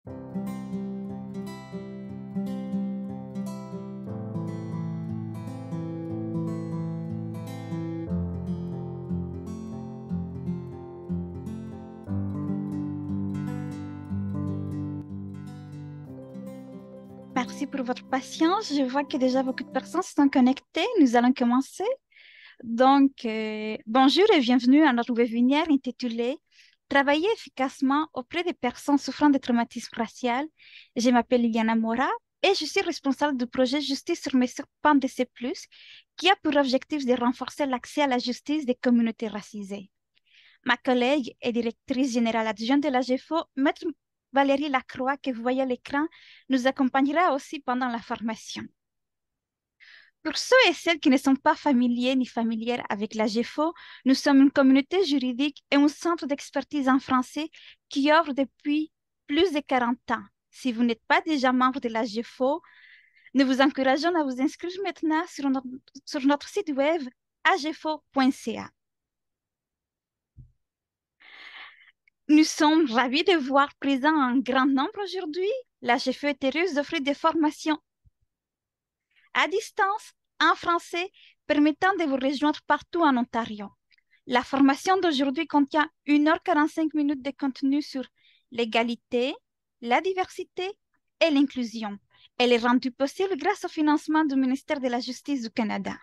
Merci pour votre patience. Je vois que déjà beaucoup de personnes se sont connectées. Nous allons commencer. Bonjour et bienvenue à notre webinaire intitulé Travailler efficacement auprès des personnes souffrant de traumatisme racial. Je m'appelle Liliana Mora et je suis responsable du projet Justice sur mesure PAMDC+, qui a pour objectif de renforcer l'accès à la justice des communautés racisées. Ma collègue et directrice générale adjointe de la GEFO, Maître Valérie Lacroix, que vous voyez à l'écran, nous accompagnera aussi pendant la formation. Pour ceux et celles qui ne sont pas familiers ni familières avec la GEFO, nous sommes une communauté juridique et un centre d'expertise en français qui œuvre depuis plus de 40 ans. Si vous n'êtes pas déjà membre de la GEFO, nous vous encourageons à vous inscrire maintenant sur notre site web agefo.ca. Nous sommes ravis de voir présent un grand nombre aujourd'hui. La GFE est heureuse d'offrir des formations à distance en français permettant de vous rejoindre partout en Ontario. La formation d'aujourd'hui contient 1h45 minutes de contenu sur l'égalité, la diversité et l'inclusion. Elle est rendue possible grâce au financement du ministère de la Justice du Canada.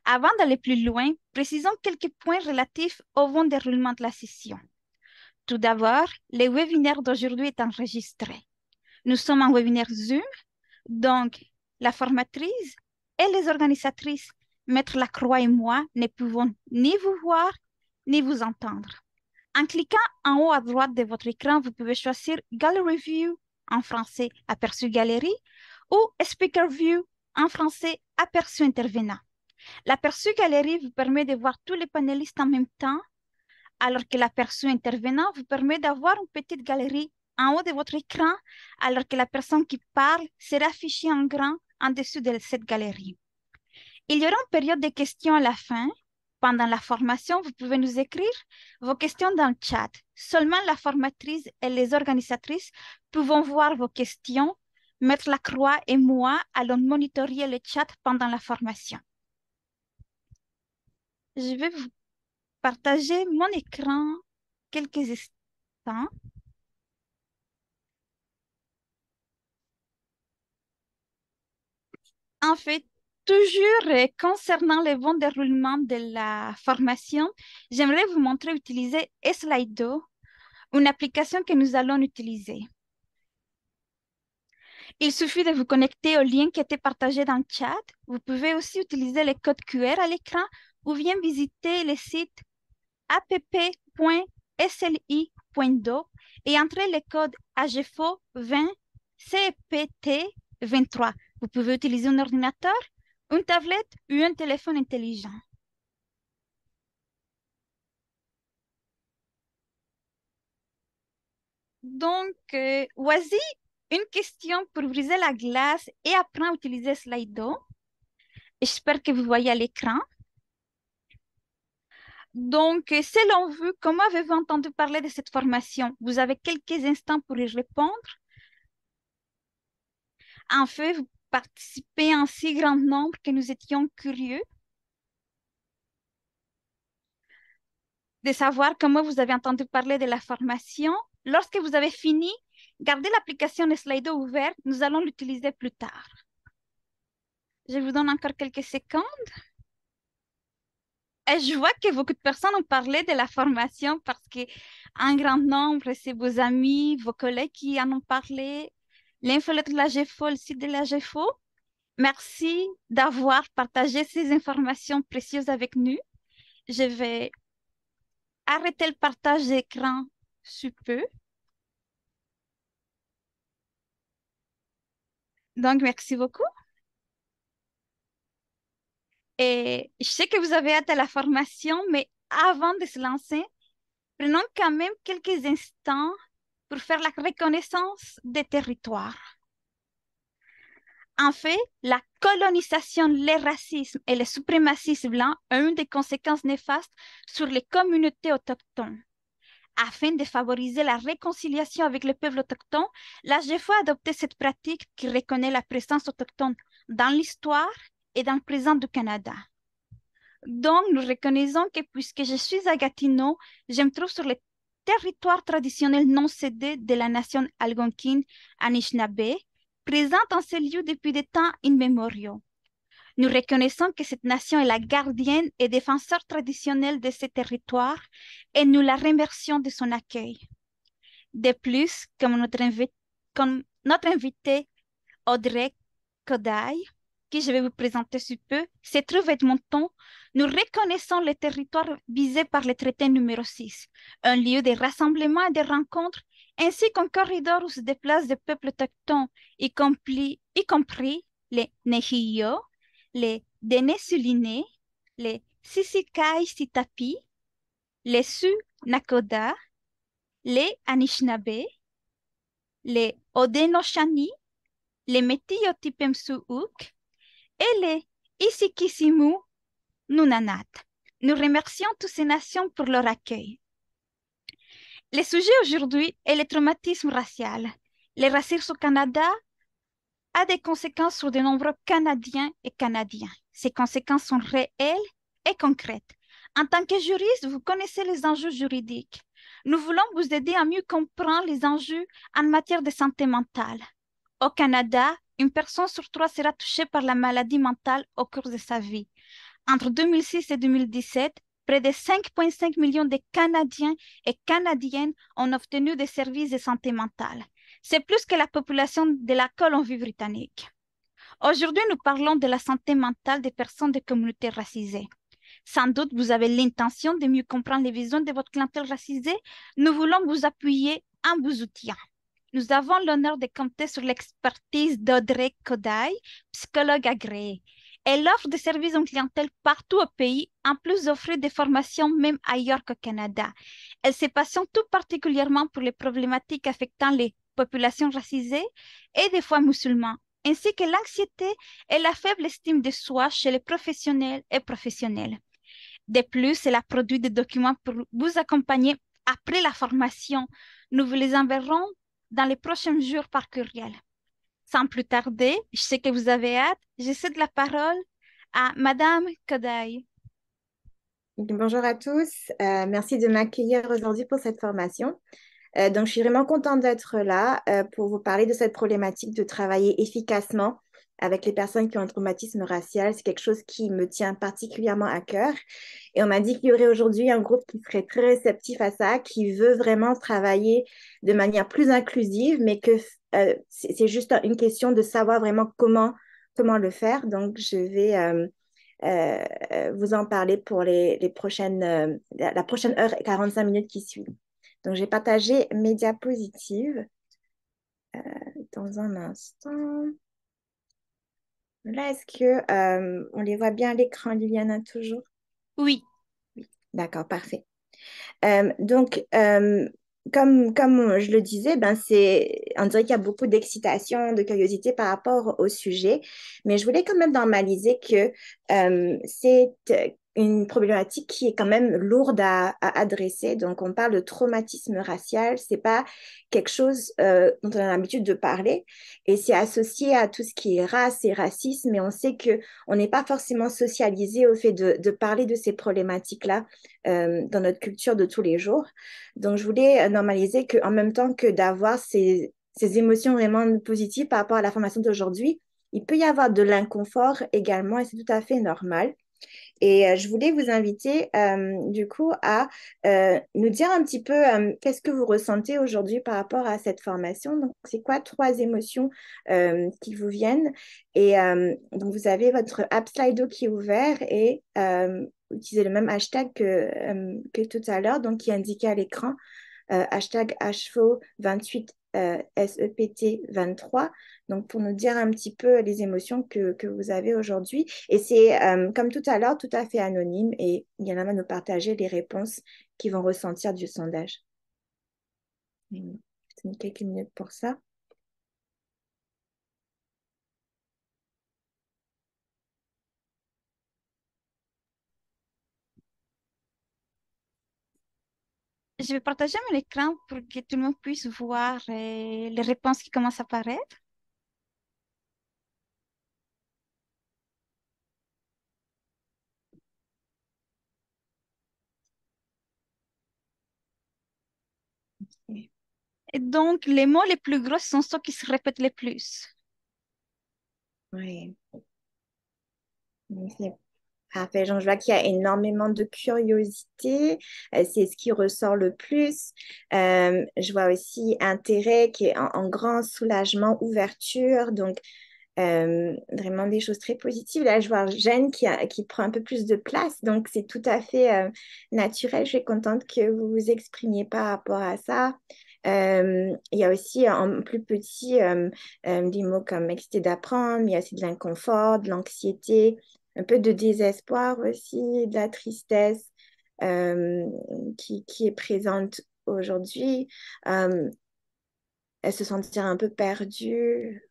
Avant d'aller plus loin, précisons quelques points relatifs au bon déroulement de la session. Tout d'abord, le webinaire d'aujourd'hui est enregistré. Nous sommes en webinaire Zoom, donc la formatrice et les organisatrices, Maître Lacroix et moi, ne pouvons ni vous voir ni vous entendre. En cliquant en haut à droite de votre écran, vous pouvez choisir Gallery View en français, aperçu galerie, ou Speaker View en français, aperçu intervenant. L'aperçu galerie vous permet de voir tous les panélistes en même temps, alors que l'aperçu intervenant vous permet d'avoir une petite galerie en haut de votre écran, alors que la personne qui parle sera affichée en grand en dessous de cette galerie. Il y aura une période de questions à la fin. Pendant la formation, vous pouvez nous écrire vos questions dans le chat. Seulement la formatrice et les organisatrices pouvons voir vos questions. Maître Lacroix et moi allons monitorer le chat pendant la formation. Je vais vous partager mon écran quelques instants. En fait, toujours concernant le bon déroulement de la formation, j'aimerais vous montrer utiliser Slido, une application que nous allons utiliser. Il suffit de vous connecter au lien qui a été partagé dans le chat. Vous pouvez aussi utiliser le code QR à l'écran ou bien visiter le site app.sli.do et entrer le code AGFO 20 CPT 23. Vous pouvez utiliser un ordinateur, une tablette ou un téléphone intelligent. Donc, voici une question pour briser la glace et apprendre à utiliser Slido. J'espère que vous voyez à l'écran. Donc, selon vous, comment avez-vous entendu parler de cette formation? Vous avez quelques instants pour y répondre. En fait, vous participez en si grand nombre que nous étions curieux de savoir comment vous avez entendu parler de la formation. Lorsque vous avez fini, gardez l'application Slido ouverte. Nous allons l'utiliser plus tard. Je vous donne encore quelques secondes. Et je vois que beaucoup de personnes ont parlé de la formation parce que un grand nombre, c'est vos amis, vos collègues qui en ont parlé. L'infolette de la GFO, le site de la GFO. Merci d'avoir partagé ces informations précieuses avec nous. Je vais arrêter le partage d'écran sous peu. Donc, merci beaucoup. Et je sais que vous avez hâte à la formation, mais avant de se lancer, prenons quand même quelques instants pour faire la reconnaissance des territoires. En fait, la colonisation, le racisme et le suprémacisme blanc ont eu des conséquences néfastes sur les communautés autochtones. Afin de favoriser la réconciliation avec le peuple autochtone, l'AGFO a adopté cette pratique qui reconnaît la présence autochtone dans l'histoire et dans le présent du Canada. Donc, nous reconnaissons que puisque je suis à Gatineau, je me trouve sur le territoire traditionnel non cédé de la nation algonquine Anishinaabe, présente en ce lieu depuis des temps immémoriaux. Nous reconnaissons que cette nation est la gardienne et défenseur traditionnelle de ce territoire et nous la remercions de son accueil. De plus, comme notre invité Audrey Kodai, qui je vais vous présenter sous peu, se trouve à Edmonton, nous reconnaissons le territoire visé par le traité numéro 6, un lieu de rassemblement et de rencontres, ainsi qu'un corridor où se déplacent des peuples autochtones, y compris les Nehiyos, les Déné-Sulinés, les Sisikai-Sitapi, les Sioux Nakoda, les Anishinaabe, les Haudenosaunee, les Métis-Otipemsuuk et les Isikisimu Nunanat. Nous remercions toutes ces nations pour leur accueil. Le sujet aujourd'hui est le traumatisme racial. Le racisme au Canada a des conséquences sur de nombreux Canadiens et Canadiens. Ces conséquences sont réelles et concrètes. En tant que juriste, vous connaissez les enjeux juridiques. Nous voulons vous aider à mieux comprendre les enjeux en matière de santé mentale. Au Canada, une personne sur trois sera touchée par la maladie mentale au cours de sa vie. Entre 2006 et 2017, près de 5,5 millions de Canadiens et Canadiennes ont obtenu des services de santé mentale. C'est plus que la population de la Colombie-Britannique. Aujourd'hui, nous parlons de la santé mentale des personnes de communautés racisées. Sans doute, vous avez l'intention de mieux comprendre les besoins de votre clientèle racisée. Nous voulons vous appuyer en vous outillant. Nous avons l'honneur de compter sur l'expertise d'Audrey Kodai, psychologue agréée. Elle offre des services en clientèle partout au pays, en plus d'offrir des formations même ailleurs qu'au Canada. Elle se passionne tout particulièrement pour les problématiques affectant les populations racisées et des fois musulmans, ainsi que l'anxiété et la faible estime de soi chez les professionnels et professionnelles. De plus, elle a produit des documents pour vous accompagner après la formation. Nous vous les enverrons dans les prochains jours par courriel. Sans plus tarder, je sais que vous avez hâte, je cède la parole à Madame Kodai. Bonjour à tous, merci de m'accueillir aujourd'hui pour cette formation. Donc, je suis vraiment contente d'être là pour vous parler de cette problématique de travailler efficacement avec les personnes qui ont un traumatisme racial. C'est quelque chose qui me tient particulièrement à cœur. Et on m'a dit qu'il y aurait aujourd'hui un groupe qui serait très réceptif à ça, qui veut vraiment travailler de manière plus inclusive, mais que c'est juste une question de savoir vraiment comment le faire. Donc, je vais vous en parler pour les prochaines, la prochaine heure et 45 minutes qui suivent. Donc, j'ai partagé mes diapositives dans un instant. Là, est-ce que on les voit bien à l'écran, Liliana, toujours? Oui, Oui. D'accord, parfait. Donc, comme je le disais, on dirait qu'il y a beaucoup d'excitation, de curiosité par rapport au sujet, mais je voulais quand même normaliser que c'est une problématique qui est quand même lourde à adresser. Donc, on parle de traumatisme racial, c'est pas quelque chose dont on a l'habitude de parler, et c'est associé à tout ce qui est race et racisme, mais on sait que on n'est pas forcément socialisé au fait de parler de ces problématiques-là dans notre culture de tous les jours. Donc, je voulais normaliser qu'en même temps que d'avoir ces émotions vraiment positives par rapport à la formation d'aujourd'hui, il peut y avoir de l'inconfort également et c'est tout à fait normal. Et je voulais vous inviter du coup à nous dire un petit peu qu'est-ce que vous ressentez aujourd'hui par rapport à cette formation. Donc, c'est quoi trois émotions qui vous viennent? Et donc, vous avez votre app Slido qui est ouvert et utilisez le même hashtag que tout à l'heure, donc qui est indiqué à l'écran, hashtag HFO28 SEPT23, donc pour nous dire un petit peu les émotions que vous avez aujourd'hui. Et c'est, comme tout à l'heure, tout à fait anonyme et il y en a à nous partager les réponses qui vont ressentir du sondage. Quelques minutes pour ça. Je vais partager mon écran pour que tout le monde puisse voir les réponses qui commencent à apparaître. Et donc, les mots les plus gros sont ceux qui se répètent le plus. Oui, c'est parfait. Jean, je vois qu'il y a énormément de curiosité. C'est ce qui ressort le plus. Je vois aussi intérêt qui est en grand soulagement, ouverture. Donc, vraiment des choses très positives. Là, je vois Jeanne qui prend un peu plus de place. Donc, c'est tout à fait naturel. Je suis contente que vous vous exprimiez par rapport à ça. Il y a aussi en plus petit des mots comme excité d'apprendre, mais il y a aussi de l'inconfort, de l'anxiété, un peu de désespoir aussi, de la tristesse euh, qui est présente aujourd'hui. Euh, Elle se sentir un peu perdue,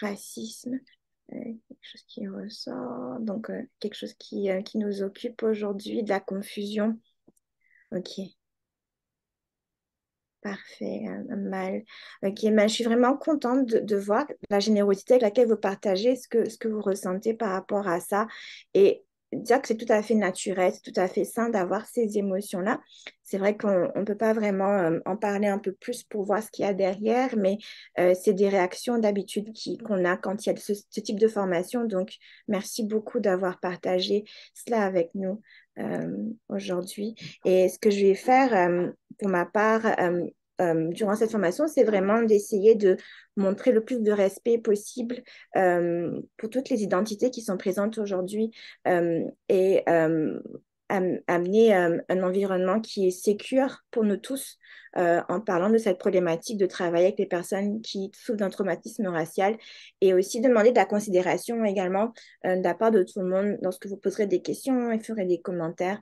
racisme, quelque chose qui ressort, donc quelque chose qui nous occupe aujourd'hui, de la confusion. Ok. Parfait, mal. Ok, mais je suis vraiment contente de voir la générosité avec laquelle vous partagez ce que vous ressentez par rapport à ça et dire que c'est tout à fait naturel, c'est tout à fait sain d'avoir ces émotions-là. C'est vrai qu'on ne peut pas vraiment en parler un peu plus pour voir ce qu'il y a derrière, mais c'est des réactions d'habitude qu'on a quand il y a ce type de formation. Donc, merci beaucoup d'avoir partagé cela avec nous aujourd'hui. Et ce que je vais faire pour ma part, durant cette formation, c'est vraiment d'essayer de montrer le plus de respect possible pour toutes les identités qui sont présentes aujourd'hui et amener un environnement qui est sécure pour nous tous en parlant de cette problématique de travailler avec les personnes qui souffrent d'un traumatisme racial et aussi demander de la considération également de la part de tout le monde lorsque vous poserez des questions et ferez des commentaires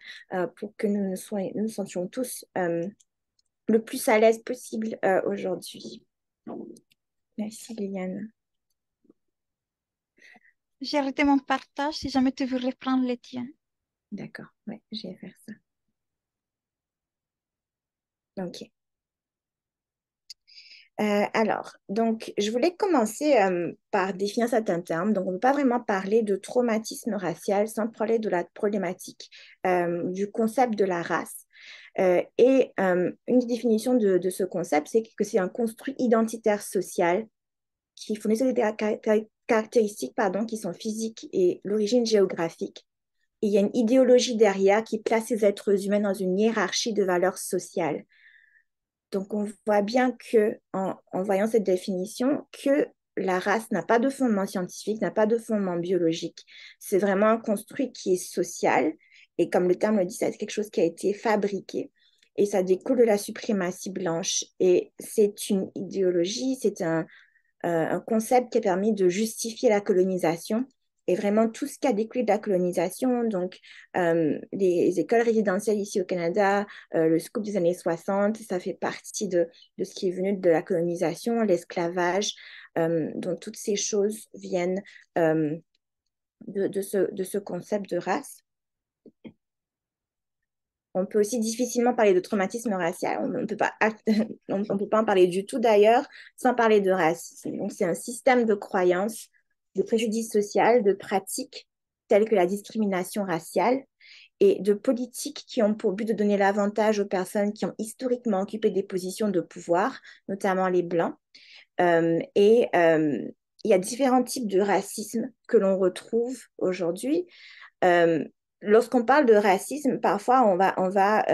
pour que nous nous sentions tous le plus à l'aise possible aujourd'hui. Merci, Liliane. J'ai arrêté mon partage si jamais tu veux reprendre les tiens. D'accord, ouais, je vais faire ça. Ok. Alors, donc, je voulais commencer par définir certains termes. Donc, on ne peut pas vraiment parler de traumatisme racial sans parler de la problématique du concept de la race. Une définition de ce concept, c'est que c'est un construit identitaire social qui fournit des caractéristiques pardon, qui sont physiques et l'origine géographique. Et il y a une idéologie derrière qui place les êtres humains dans une hiérarchie de valeurs sociales. Donc, on voit bien que, en voyant cette définition, que la race n'a pas de fondement scientifique, n'a pas de fondement biologique. C'est vraiment un construit qui est social. Et comme le terme le dit, c'est quelque chose qui a été fabriqué. Et ça découle de la suprématie blanche. Et c'est une idéologie, c'est un concept qui a permis de justifier la colonisation et vraiment tout ce qui a découlé de la colonisation, donc les écoles résidentielles ici au Canada, le scoop des années 60, ça fait partie de ce qui est venu de la colonisation, l'esclavage, donc toutes ces choses viennent de ce concept de race. On peut aussi difficilement parler de traumatisme racial. On ne peut pas, on peut pas en parler du tout d'ailleurs sans parler de racisme. Donc, c'est un système de croyances, de préjudices sociaux, de pratiques telles que la discrimination raciale et de politiques qui ont pour but de donner l'avantage aux personnes qui ont historiquement occupé des positions de pouvoir, notamment les Blancs. Il y a différents types de racisme que l'on retrouve aujourd'hui. Euh, Lorsqu'on parle de racisme, parfois on va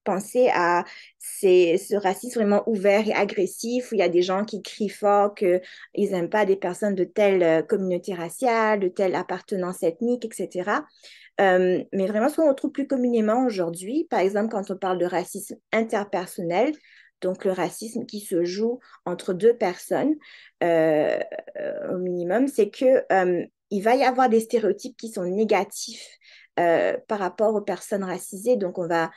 penser à ce racisme vraiment ouvert et agressif où il y a des gens qui crient fort qu'ils n'aiment pas des personnes de telle communauté raciale, de telle appartenance ethnique, etc. Mais vraiment, ce qu'on retrouve plus communément aujourd'hui, par exemple, quand on parle de racisme interpersonnel, donc le racisme qui se joue entre deux personnes euh, au minimum, c'est que il va y avoir des stéréotypes qui sont négatifs par rapport aux personnes racisées. Donc, on va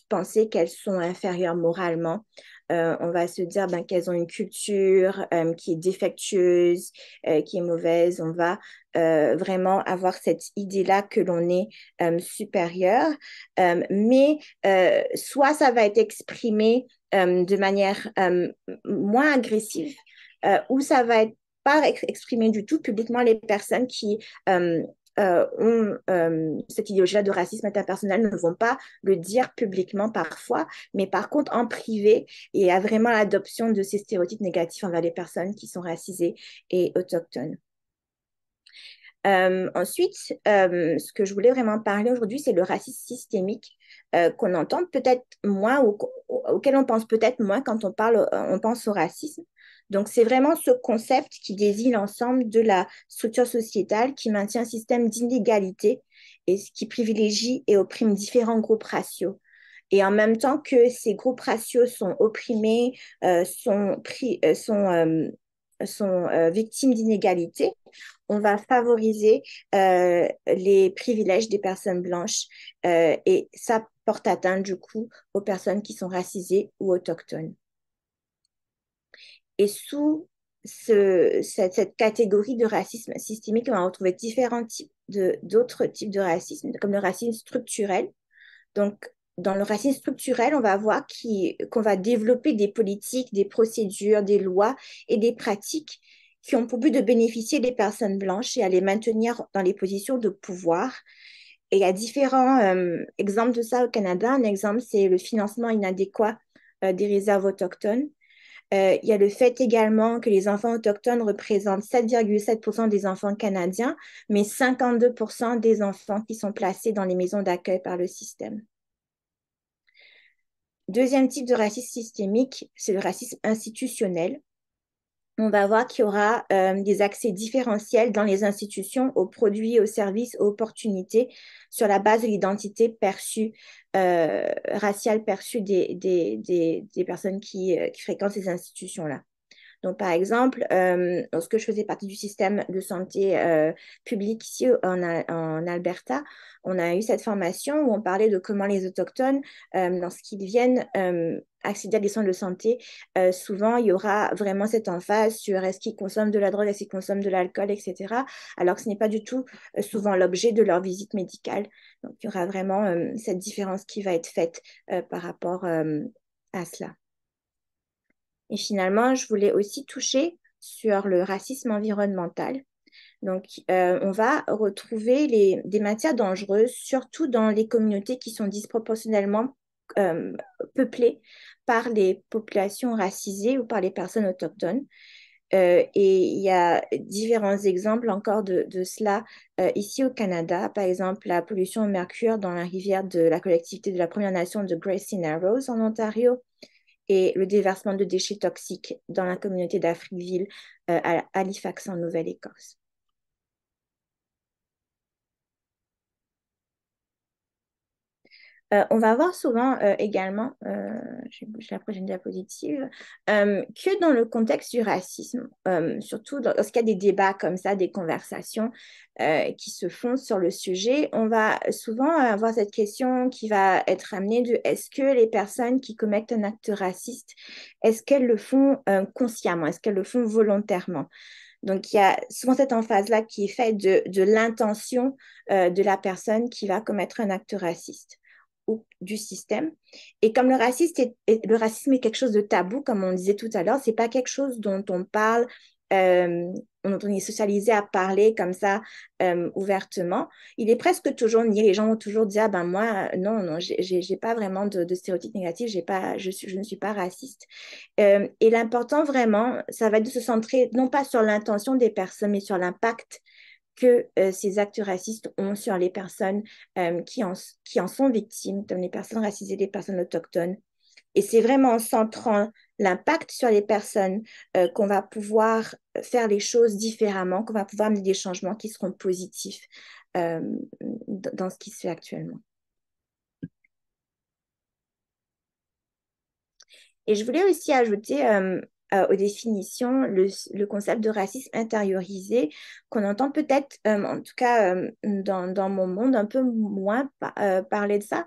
penser qu'elles sont inférieures moralement. on va se dire ben, qu'elles ont une culture qui est défectueuse, qui est mauvaise. On va vraiment avoir cette idée-là que l'on est supérieur. Mais soit ça va être exprimé de manière moins agressive, ou ça va être pas exprimé du tout publiquement. Les personnes qui ont cette idéologie-là de racisme interpersonnel ne vont pas le dire publiquement parfois, mais par contre en privé, il y a vraiment l'adoption de ces stéréotypes négatifs envers les personnes qui sont racisées et autochtones. Ensuite, ce que je voulais vraiment parler aujourd'hui, c'est le racisme systémique qu'on entend peut-être moins ou auquel on pense peut-être moins quand on pense au racisme. Donc, c'est vraiment ce concept qui désigne l'ensemble de la structure sociétale qui maintient un système d'inégalité et qui privilégie et opprime différents groupes raciaux. Et en même temps que ces groupes raciaux sont opprimés, sont victimes d'inégalités, on va favoriser les privilèges des personnes blanches et ça porte atteinte du coup aux personnes qui sont racisées ou autochtones. Et sous cette catégorie de racisme systémique, on va retrouver différents types d'autres types de racisme, comme le racisme structurel. Donc, dans le racisme structurel, on va voir qu'on va développer des politiques, des procédures, des lois et des pratiques qui ont pour but de bénéficier des personnes blanches et à les maintenir dans les positions de pouvoir. Et il y a différents exemples de ça au Canada. Un exemple, c'est le financement inadéquat des réserves autochtones. Il y a le fait également que les enfants autochtones représentent 7,7% des enfants canadiens, mais 52% des enfants qui sont placés dans les maisons d'accueil par le système. Deuxième type de racisme systémique, c'est le racisme institutionnel. On va voir qu'il y aura des accès différentiels dans les institutions aux produits, aux services, aux opportunités sur la base de l'identité perçue, raciale perçue des personnes qui fréquentent ces institutions-là. Donc, par exemple, lorsque je faisais partie du système de santé public ici en Alberta, on a eu cette formation où on parlait de comment les Autochtones, lorsqu'ils viennent accéder à des soins de santé, souvent, il y aura vraiment cette emphase sur est-ce qu'ils consomment de la drogue, est-ce qu'ils consomment de l'alcool, etc. Alors que ce n'est pas du tout souvent l'objet de leur visite médicale. Donc, il y aura vraiment cette différence qui va être faite par rapport à cela. Et finalement, je voulais aussi toucher sur le racisme environnemental. Donc, on va retrouver des matières dangereuses, surtout dans les communautés qui sont disproportionnellement peuplées par les populations racisées ou par les personnes autochtones. Et il y a différents exemples encore de cela ici au Canada. Par exemple, la pollution au mercure dans la rivière de la collectivité de la Première Nation de Gracie Narrows en Ontario et le déversement de déchets toxiques dans la communauté d'Afriqueville à Halifax en Nouvelle-Écosse. On va voir souvent également, je vais bouger la prochaine diapositive, que dans le contexte du racisme, surtout lorsqu'il y a des débats comme ça, des conversations qui se font sur le sujet, on va souvent avoir cette question qui va être amenée de est-ce que les personnes qui commettent un acte raciste, est-ce qu'elles le font consciemment, est-ce qu'elles le font volontairement? Donc, il y a souvent cette emphase-là qui est faite de l'intention de la personne qui va commettre un acte raciste ou du système. Et comme le racisme est quelque chose de tabou, comme on disait tout à l'heure, c'est pas quelque chose dont on parle, dont on est socialisé à parler comme ça ouvertement. Il est presque toujours nié. Les gens vont toujours dire, ah ben moi, non, j'ai pas vraiment de stéréotypes négatifs, je ne suis pas raciste. Et l'important vraiment, ça va être de se centrer non pas sur l'intention des personnes, mais sur l'impact que ces actes racistes ont sur les personnes qui en sont victimes, comme les personnes racisées, les personnes autochtones. Et c'est vraiment en centrant l'impact sur les personnes qu'on va pouvoir faire les choses différemment, qu'on va pouvoir amener des changements qui seront positifs euh, dans ce qui se fait actuellement. Et je voulais aussi ajouter aux définitions le concept de racisme intériorisé qu'on entend peut-être, en tout cas dans mon monde, un peu moins parler de ça.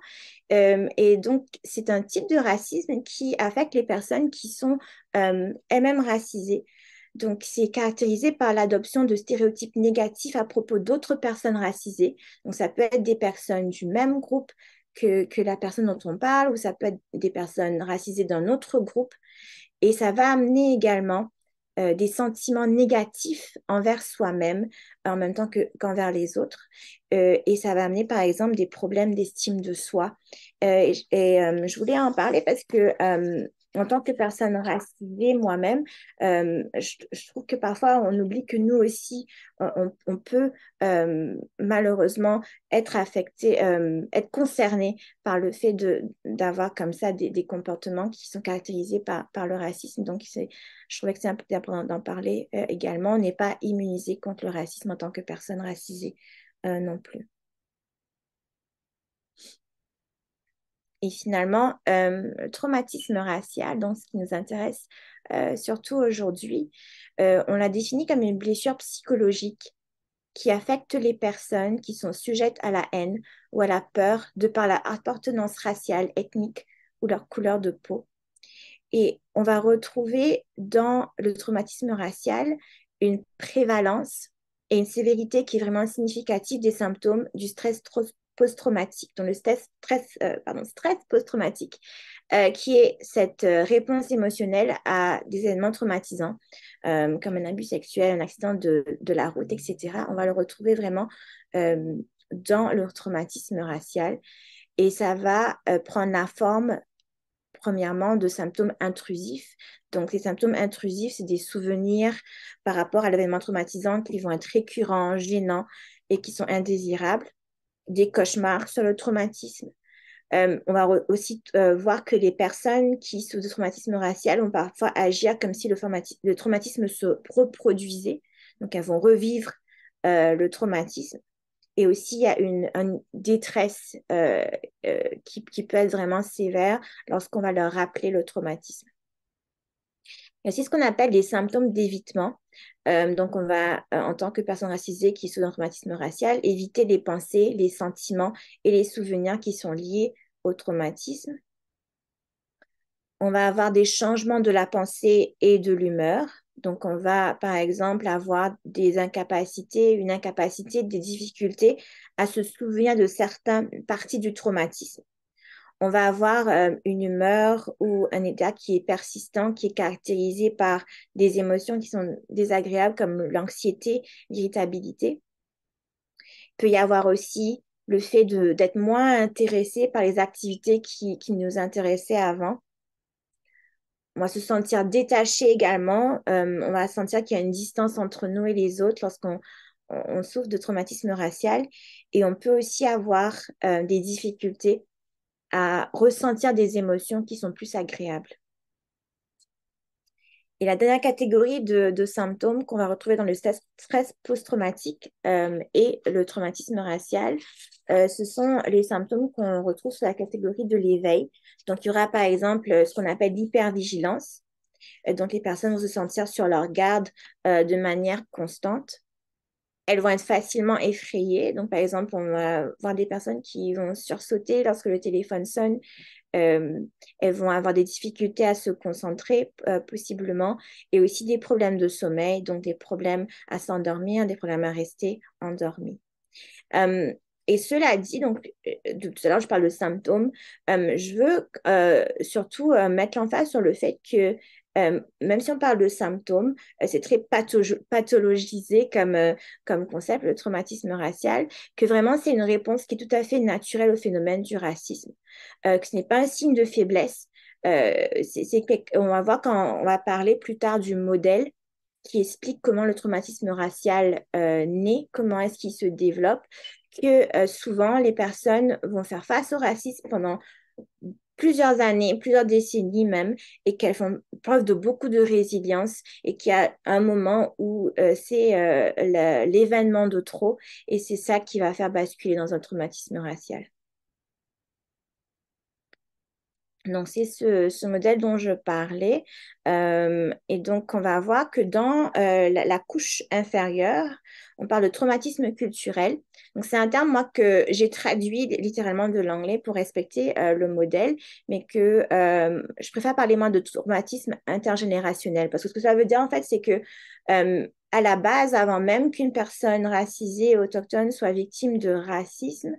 Et donc, c'est un type de racisme qui affecte les personnes qui sont elles-mêmes racisées. Donc, c'est caractérisé par l'adoption de stéréotypes négatifs à propos d'autres personnes racisées. Donc, ça peut être des personnes du même groupe que la personne dont on parle, ou ça peut être des personnes racisées d'un autre groupe. Et ça va amener également des sentiments négatifs envers soi-même en même temps qu'envers les autres. Et ça va amener, par exemple, des problèmes d'estime de soi. Je voulais en parler parce que, en tant que personne racisée moi-même, je trouve que parfois on oublie que nous aussi, on peut malheureusement être affecté, être concerné par le fait d'avoir comme ça des comportements qui sont caractérisés par le racisme. Donc, je trouvais que c'est important d'en parler également. On n'est pas immunisé contre le racisme en tant que personne racisée non plus. Et finalement, le traumatisme racial, donc ce qui nous intéresse surtout aujourd'hui, on l'a défini comme une blessure psychologique qui affecte les personnes qui sont sujettes à la haine ou à la peur de par leur appartenance raciale, ethnique ou leur couleur de peau. Et on va retrouver dans le traumatisme racial une prévalence et une sévérité qui est vraiment significative des symptômes du stress post-traumatique, donc le stress post-traumatique, qui est cette réponse émotionnelle à des événements traumatisants, comme un abus sexuel, un accident de la route, etc. On va le retrouver vraiment dans le traumatisme racial. Et ça va prendre la forme premièrement, de symptômes intrusifs. Donc, les symptômes intrusifs, c'est des souvenirs par rapport à l'événement traumatisant qui vont être récurrents, gênants et qui sont indésirables. Des cauchemars sur le traumatisme. On va aussi voir que les personnes qui souffrent de traumatisme racial vont parfois agir comme si le traumatisme se reproduisait. Donc, elles vont revivre le traumatisme. Et aussi, il y a une détresse qui peut être vraiment sévère lorsqu'on va leur rappeler le traumatisme. Il y a aussi ce qu'on appelle des symptômes d'évitement. Donc, on va, en tant que personne racisée qui souffre d'un traumatisme racial, éviter les pensées, les sentiments et les souvenirs qui sont liés au traumatisme. On va avoir des changements de la pensée et de l'humeur. Donc, on va, par exemple, avoir des incapacités, une incapacité, des difficultés à se souvenir de certaines parties du traumatisme. On va avoir une humeur ou un état qui est persistant, qui est caractérisé par des émotions qui sont désagréables comme l'anxiété, l'irritabilité. Il peut y avoir aussi le fait d'être moins intéressé par les activités qui nous intéressaient avant. On va se sentir détaché également. On va sentir qu'il y a une distance entre nous et les autres lorsqu'on on souffre de traumatisme racial. Et on peut aussi avoir des difficultés à ressentir des émotions qui sont plus agréables. Et la dernière catégorie de symptômes qu'on va retrouver dans le stress post-traumatique et le traumatisme racial, ce sont les symptômes qu'on retrouve sur la catégorie de l'éveil. Donc, il y aura par exemple ce qu'on appelle l'hypervigilance. Donc, les personnes vont se sentir sur leur garde de manière constante. Elles vont être facilement effrayées. Donc, par exemple, on va voir des personnes qui vont sursauter lorsque le téléphone sonne. Elles vont avoir des difficultés à se concentrer, possiblement, et aussi des problèmes de sommeil, donc des problèmes à s'endormir, des problèmes à rester endormis. Et cela dit, donc, tout à l'heure, je parle de symptômes. Je veux surtout mettre l'emphase sur le fait que même si on parle de symptômes, c'est très pathologisé comme concept, le traumatisme racial, que vraiment c'est une réponse qui est tout à fait naturelle au phénomène du racisme, que ce n'est pas un signe de faiblesse. On va voir quand on va parler plus tard du modèle qui explique comment le traumatisme racial naît, comment est-ce qu'il se développe, que souvent les personnes vont faire face au racisme pendant plusieurs années, plusieurs décennies même, et qu'elles font preuve de beaucoup de résilience et qu'il y a un moment où c'est l'événement de trop et c'est ça qui va faire basculer dans un traumatisme racial. Donc, c'est ce modèle dont je parlais. Et donc, on va voir que dans la couche inférieure, on parle de traumatisme culturel. Donc, c'est un terme, moi, que j'ai traduit littéralement de l'anglais pour respecter le modèle, mais que je préfère parler, moi, de traumatisme intergénérationnel. Parce que ce que ça veut dire, en fait, c'est que à la base, avant même qu'une personne racisée autochtone soit victime de racisme,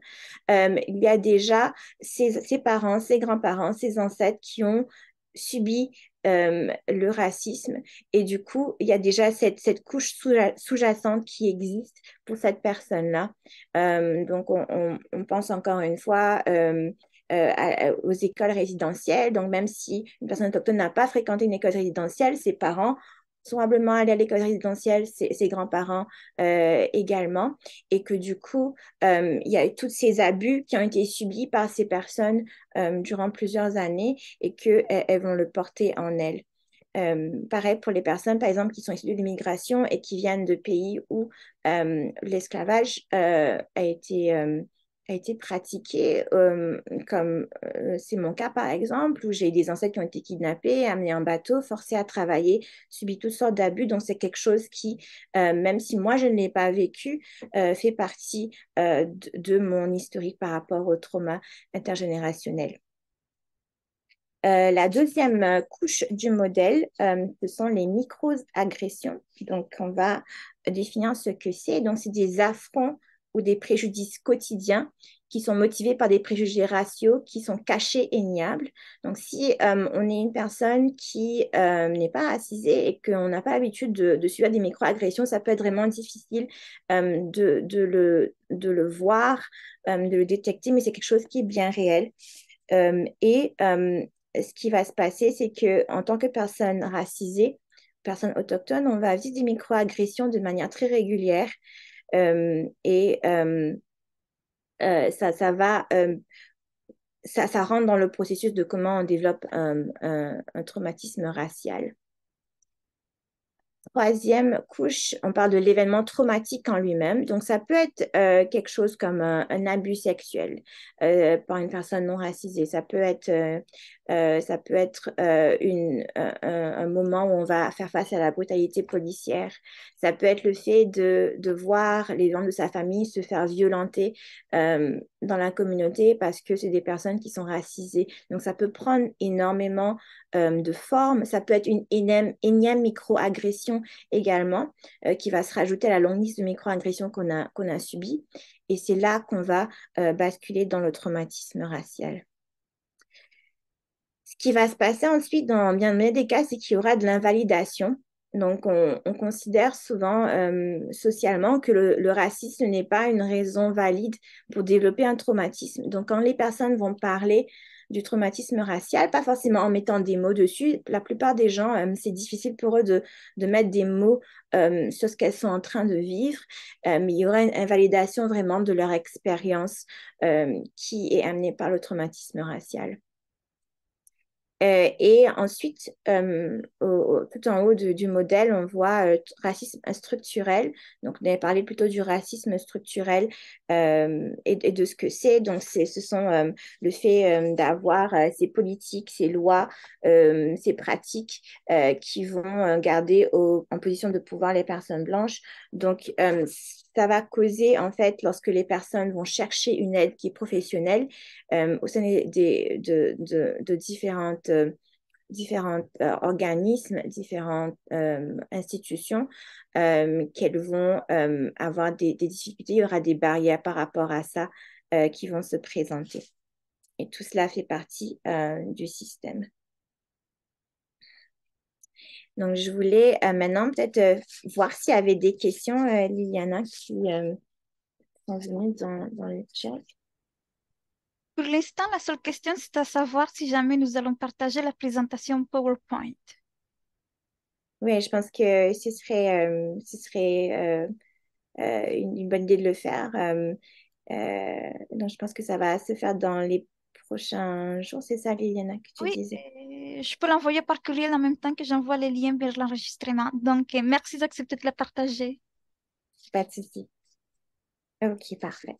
il y a déjà ses parents, ses grands-parents, ses ancêtres qui ont subi le racisme. Et du coup, il y a déjà cette couche sous-jacente qui existe pour cette personne-là. Donc, on pense encore une fois aux écoles résidentielles. Donc, même si une personne autochtone n'a pas fréquenté une école résidentielle, ses parents sont probablement allés à l'école résidentielle, ses grands-parents également, et que du coup, il y a eu tous ces abus qui ont été subis par ces personnes durant plusieurs années et qu'elles elles vont le porter en elles. Pareil pour les personnes, par exemple, qui sont issues de l'immigration et qui viennent de pays où l'esclavage a été pratiqué, comme c'est mon cas, par exemple, où j'ai des ancêtres qui ont été kidnappés, amenés en bateau, forcés à travailler, subi toutes sortes d'abus. Donc, c'est quelque chose qui, même si moi, je ne l'ai pas vécu, fait partie de mon historique par rapport au trauma intergénérationnel. La deuxième couche du modèle, ce sont les micro-agressions. Donc, on va définir ce que c'est. Donc, c'est des affronts ou des préjudices quotidiens qui sont motivés par des préjugés raciaux qui sont cachés et niables. Donc, si on est une personne qui n'est pas racisée et qu'on n'a pas l'habitude de subir des micro-agressions, ça peut être vraiment difficile de le voir, de le détecter, mais c'est quelque chose qui est bien réel. Et ce qui va se passer, c'est que en tant que personne racisée, personne autochtone, on va vivre des microagressions de manière très régulière. Et ça va, ça rentre dans le processus de comment on développe un traumatisme racial. Troisième couche, on parle de l'événement traumatique en lui-même. Donc, ça peut être quelque chose comme un abus sexuel par une personne non racisée. Ça peut être un moment où on va faire face à la brutalité policière. Ça peut être le fait de voir les membres de sa famille se faire violenter dans la communauté parce que c'est des personnes qui sont racisées. Donc, ça peut prendre énormément de formes. Ça peut être une énième microagression également qui va se rajouter à la longue liste de microagressions qu'on a subies. Et c'est là qu'on va basculer dans le traumatisme racial. Ce qui va se passer ensuite dans bien des cas, c'est qu'il y aura de l'invalidation. Donc, on considère souvent socialement que le racisme n'est pas une raison valide pour développer un traumatisme. Donc, quand les personnes vont parler du traumatisme racial, pas forcément en mettant des mots dessus, la plupart des gens, c'est difficile pour eux de mettre des mots sur ce qu'elles sont en train de vivre, mais il y aura une invalidation vraiment de leur expérience qui est amenée par le traumatisme racial. Et ensuite, tout en haut du modèle, on voit racisme structurel. Donc, on avait parlé plutôt du racisme structurel et de ce que c'est. Donc, ce sont le fait d'avoir ces politiques, ces lois, ces pratiques qui vont garder en position de pouvoir les personnes blanches. Donc, ça va causer, en fait, lorsque les personnes vont chercher une aide qui est professionnelle, au sein de différents organismes, différentes institutions, qu'elles vont avoir des difficultés. Il y aura des barrières par rapport à ça qui vont se présenter. Et tout cela fait partie du système. Donc, je voulais maintenant peut-être voir s'il y avait des questions, Liliana, qui sont venues dans le chat. Pour l'instant, la seule question, c'est à savoir si jamais nous allons partager la présentation PowerPoint. Oui, je pense que ce serait une bonne idée de le faire. Donc, je pense que ça va se faire dans les prochains jours. C'est ça, Liliana, que tu Oui, disais. je peux l'envoyer par courriel en même temps que j'envoie les liens vers l'enregistrement. Donc, merci d'accepter de la partager. Pas de souci. Ok, parfait.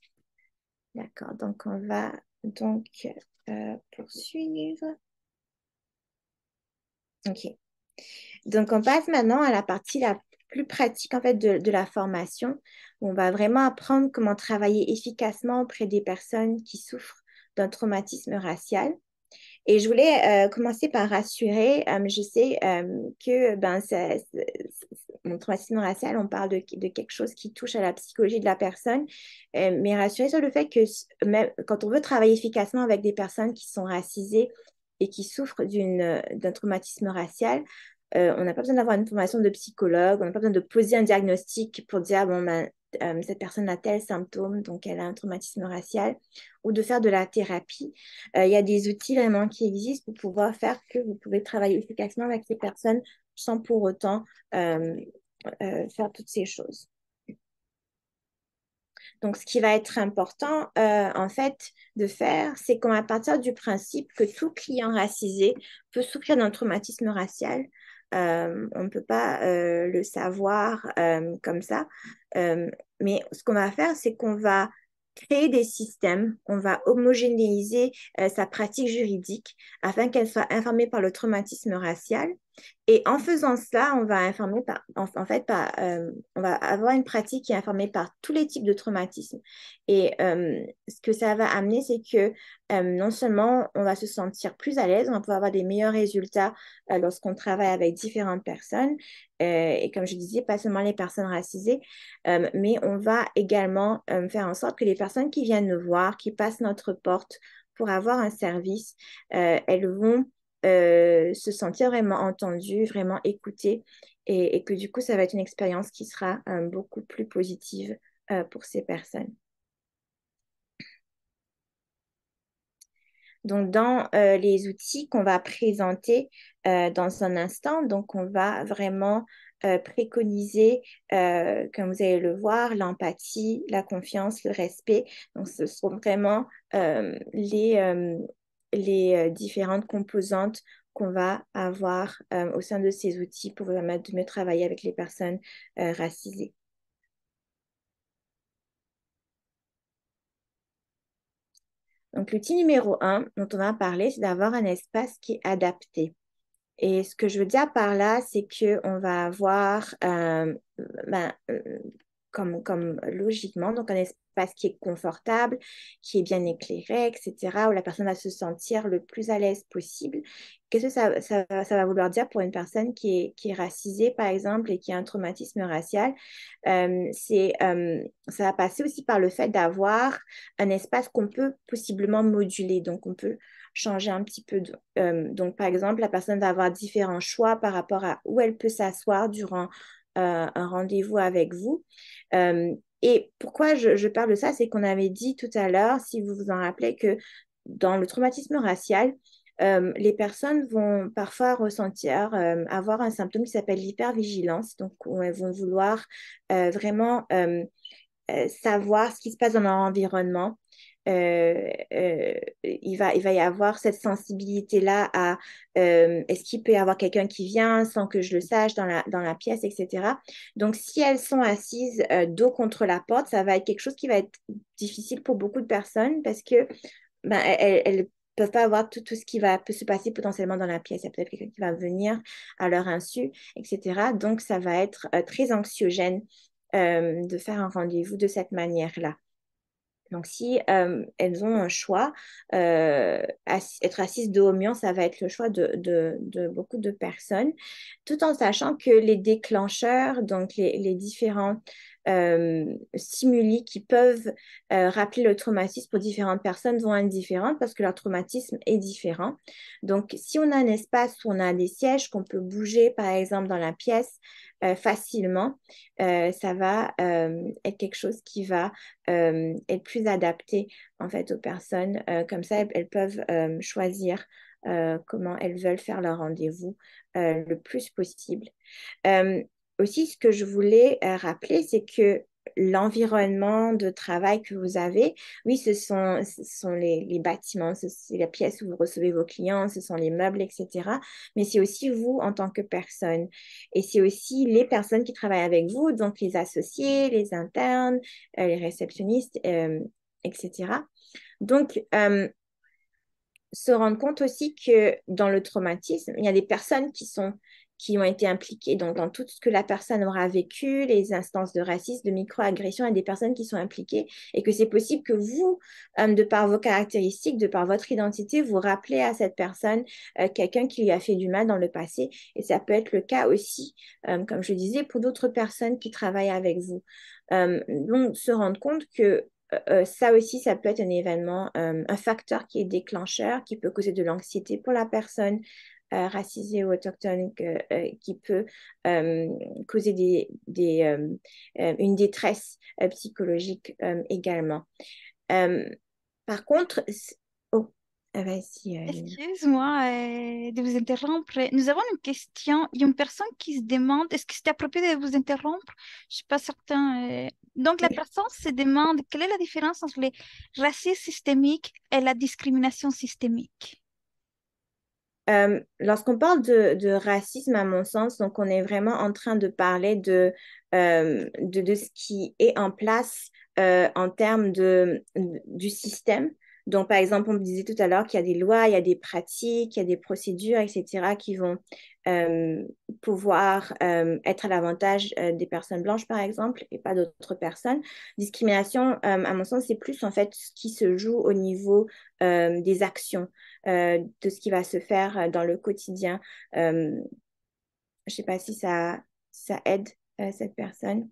D'accord. Donc, on va donc poursuivre. OK. Donc, on passe maintenant à la partie la plus pratique en fait de la formation, où on va vraiment apprendre comment travailler efficacement auprès des personnes qui souffrent d'un traumatisme racial. Et je voulais commencer par rassurer. Je sais que mon traumatisme racial, on parle de quelque chose qui touche à la psychologie de la personne, mais rassurer sur le fait que même quand on veut travailler efficacement avec des personnes qui sont racisées et qui souffrent d'un traumatisme racial, on n'a pas besoin d'avoir une formation de psychologue, on n'a pas besoin de poser un diagnostic pour dire, ah, bon, ben, cette personne a tel symptôme, donc elle a un traumatisme racial, ou de faire de la thérapie. Il y a des outils vraiment qui existent pour pouvoir faire que vous pouvez travailler efficacement avec ces personnes sans pour autant euh, faire toutes ces choses. Donc, ce qui va être important, en fait, de faire, c'est qu'on va partir du principe que tout client racisé peut souffrir d'un traumatisme racial. On ne peut pas le savoir comme ça. Mais ce qu'on va faire, c'est qu'on va créer des systèmes, on va homogénéiser sa pratique juridique afin qu'elle soit informée par le traumatisme racial. Et en faisant cela, on va informer on va avoir une pratique qui est informée par tous les types de traumatismes. Et ce que ça va amener, c'est que non seulement on va se sentir plus à l'aise, on va pouvoir avoir des meilleurs résultats lorsqu'on travaille avec différentes personnes. Et comme je disais, pas seulement les personnes racisées, mais on va également faire en sorte que les personnes qui viennent nous voir, qui passent notre porte pour avoir un service, elles vont se sentir vraiment entendues, vraiment écoutées, et que du coup, ça va être une expérience qui sera beaucoup plus positive pour ces personnes. Donc, dans les outils qu'on va présenter dans un instant, donc on va vraiment préconiser, comme vous allez le voir, l'empathie, la confiance, le respect. Donc, ce sont vraiment les différentes composantes qu'on va avoir au sein de ces outils pour vous permettre de mieux travailler avec les personnes racisées. Donc, l'outil numéro un dont on va parler, c'est d'avoir un espace qui est adapté. Et ce que je veux dire par là, c'est qu'on va avoir, ben, comme logiquement, donc un espace qui est confortable, qui est bien éclairé, etc., où la personne va se sentir le plus à l'aise possible. Qu'est-ce que ça va vouloir dire pour une personne qui est racisée, par exemple, et qui a un traumatisme racial? Ça va passer aussi par le fait d'avoir un espace qu'on peut possiblement moduler. Donc, on peut changer un petit peu. Donc, par exemple, la personne va avoir différents choix par rapport à où elle peut s'asseoir durant un rendez-vous avec vous. Et pourquoi je parle de ça, c'est qu'on avait dit tout à l'heure, si vous vous en rappelez, que dans le traumatisme racial, les personnes vont parfois ressentir, avoir un symptôme qui s'appelle l'hypervigilance. Donc, où elles vont vouloir vraiment savoir ce qui se passe dans leur environnement. Il va y avoir cette sensibilité-là à est-ce qu'il peut y avoir quelqu'un qui vient sans que je le sache dans la pièce, etc. Donc, si elles sont assises dos contre la porte, ça va être quelque chose qui va être difficile pour beaucoup de personnes parce que ben, elles peuvent pas avoir tout ce qui peut se passer potentiellement dans la pièce. Il y a peut-être quelqu'un qui va venir à leur insu, etc. Donc, ça va être très anxiogène de faire un rendez-vous de cette manière-là. Donc, si elles ont un choix, être assise dos au mur, ça va être le choix de beaucoup de personnes, tout en sachant que les déclencheurs, donc les différents stimuli qui peuvent rappeler le traumatisme pour différentes personnes vont être différents parce que leur traumatisme est différent. Donc, si on a un espace où on a des sièges qu'on peut bouger, par exemple, dans la pièce facilement, ça va être quelque chose qui va être plus adapté en fait aux personnes. Comme ça, elles peuvent choisir comment elles veulent faire leur rendez-vous le plus possible. Euh, Aussi, ce que je voulais rappeler, c'est que l'environnement de travail que vous avez, oui, ce sont les bâtiments, c'est la pièce où vous recevez vos clients, ce sont les meubles, etc. Mais c'est aussi vous en tant que personne. Et c'est aussi les personnes qui travaillent avec vous, donc les associés, les internes, les réceptionnistes, etc. Donc, se rendre compte aussi que dans le traumatisme, il y a des personnes qui ont été impliquées donc, dans tout ce que la personne aura vécu, les instances de racisme, de microagression, il y a des personnes qui sont impliquées et que c'est possible que vous, de par vos caractéristiques, de par votre identité, vous rappelez à cette personne quelqu'un qui lui a fait du mal dans le passé. Et ça peut être le cas aussi, comme je disais, pour d'autres personnes qui travaillent avec vous. Donc, se rendre compte que ça aussi, ça peut être un événement, un facteur qui est déclencheur, qui peut causer de l'anxiété pour la personne racisée ou autochtone, qui peut euh, causer une détresse psychologique également. Euh, Par contre, oh, vas-y, Lina. Excuse-moi de vous interrompre. Nous avons une question. Il y a une personne qui se demande, est-ce que c'est approprié de vous interrompre? Je suis pas certain. Donc, la Oui. personne se demande quelle est la différence entre le racisme systémique et la discrimination systémique. Lorsqu'on parle de racisme, à mon sens, donc on est vraiment en train de parler de ce qui est en place en termes du système. Donc, par exemple, on me disait tout à l'heure qu'il y a des lois, il y a des pratiques, il y a des procédures, etc., qui vont euh, pouvoir être à l'avantage des personnes blanches, par exemple, et pas d'autres personnes. Discrimination, à mon sens, c'est plus en fait ce qui se joue au niveau des actions de ce qui va se faire dans le quotidien. Je ne sais pas si ça aide cette personne.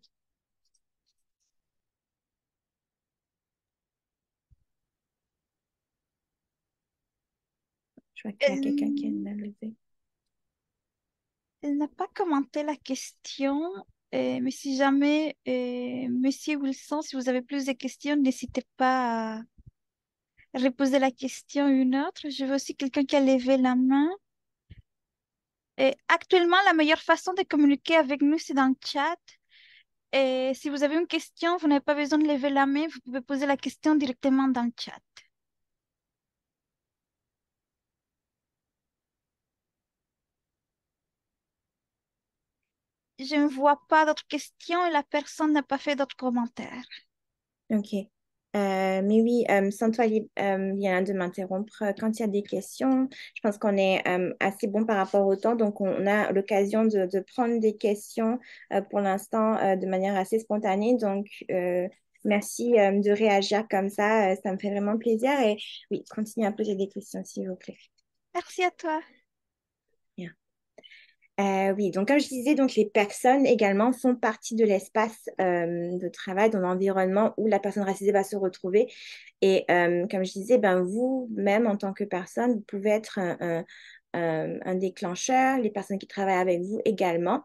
Je vois qu'il y a quelqu'un qui Elle, a levé. elle n'a pas commenté la question, mais si jamais, Monsieur Wilson, si vous avez plus de questions, n'hésitez pas à reposer la question une autre. Je veux aussi quelqu'un qui a levé la main. Et actuellement, la meilleure façon de communiquer avec nous, c'est dans le chat. Et si vous avez une question, vous n'avez pas besoin de lever la main, vous pouvez poser la question directement dans le chat. Je ne vois pas d'autres questions et la personne n'a pas fait d'autres commentaires. OK. Mais oui, sens-toi libre, Liana, de m'interrompre quand il y a des questions. Je pense qu'on est assez bon par rapport au temps, donc on a l'occasion de prendre des questions pour l'instant de manière assez spontanée. Donc, merci de réagir comme ça me fait vraiment plaisir. Et oui, continuez à poser des questions, s'il vous plaît. Merci à toi. Bien. Oui, donc comme je disais, donc les personnes également font partie de l'espace de travail, de l'environnement où la personne racisée va se retrouver. Et comme je disais, ben, vous-même en tant que personne, vous pouvez être un déclencheur, les personnes qui travaillent avec vous également.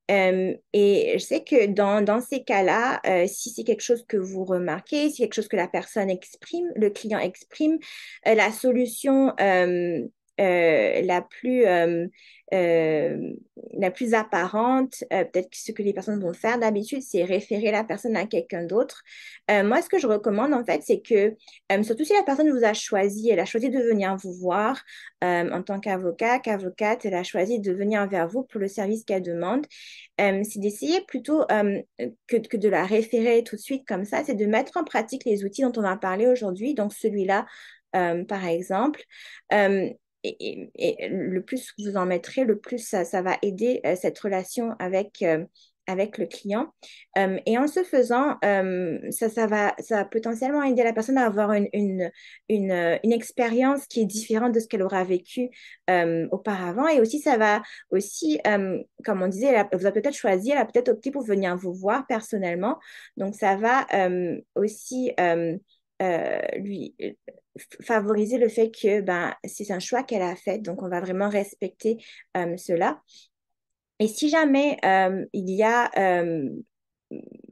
Et je sais que dans ces cas-là, si c'est quelque chose que vous remarquez, si c'est quelque chose que la personne exprime, le client exprime, la solution euh, la plus, euh, euh, la plus apparente, peut-être que ce que les personnes vont faire d'habitude, c'est référer la personne à quelqu'un d'autre. Moi, ce que je recommande, en fait, c'est que, surtout si la personne vous a choisi, elle a choisi de venir vous voir en tant qu'avocate, elle a choisi de venir vers vous pour le service qu'elle demande, c'est d'essayer plutôt que de la référer tout de suite comme ça, c'est de mettre en pratique les outils dont on va parler aujourd'hui, donc celui-là, par exemple. Euh, et le plus vous en mettrez, le plus ça va aider cette relation avec le client. Et en ce faisant, ça va potentiellement aider la personne à avoir une expérience qui est différente de ce qu'elle aura vécu auparavant. Et aussi, ça va aussi, comme on disait, vous avez peut-être choisi, elle a peut-être opté pour venir vous voir personnellement. Donc, ça va aussi lui favoriser le fait que ben, c'est un choix qu'elle a fait. Donc, on va vraiment respecter cela. Et si jamais il y a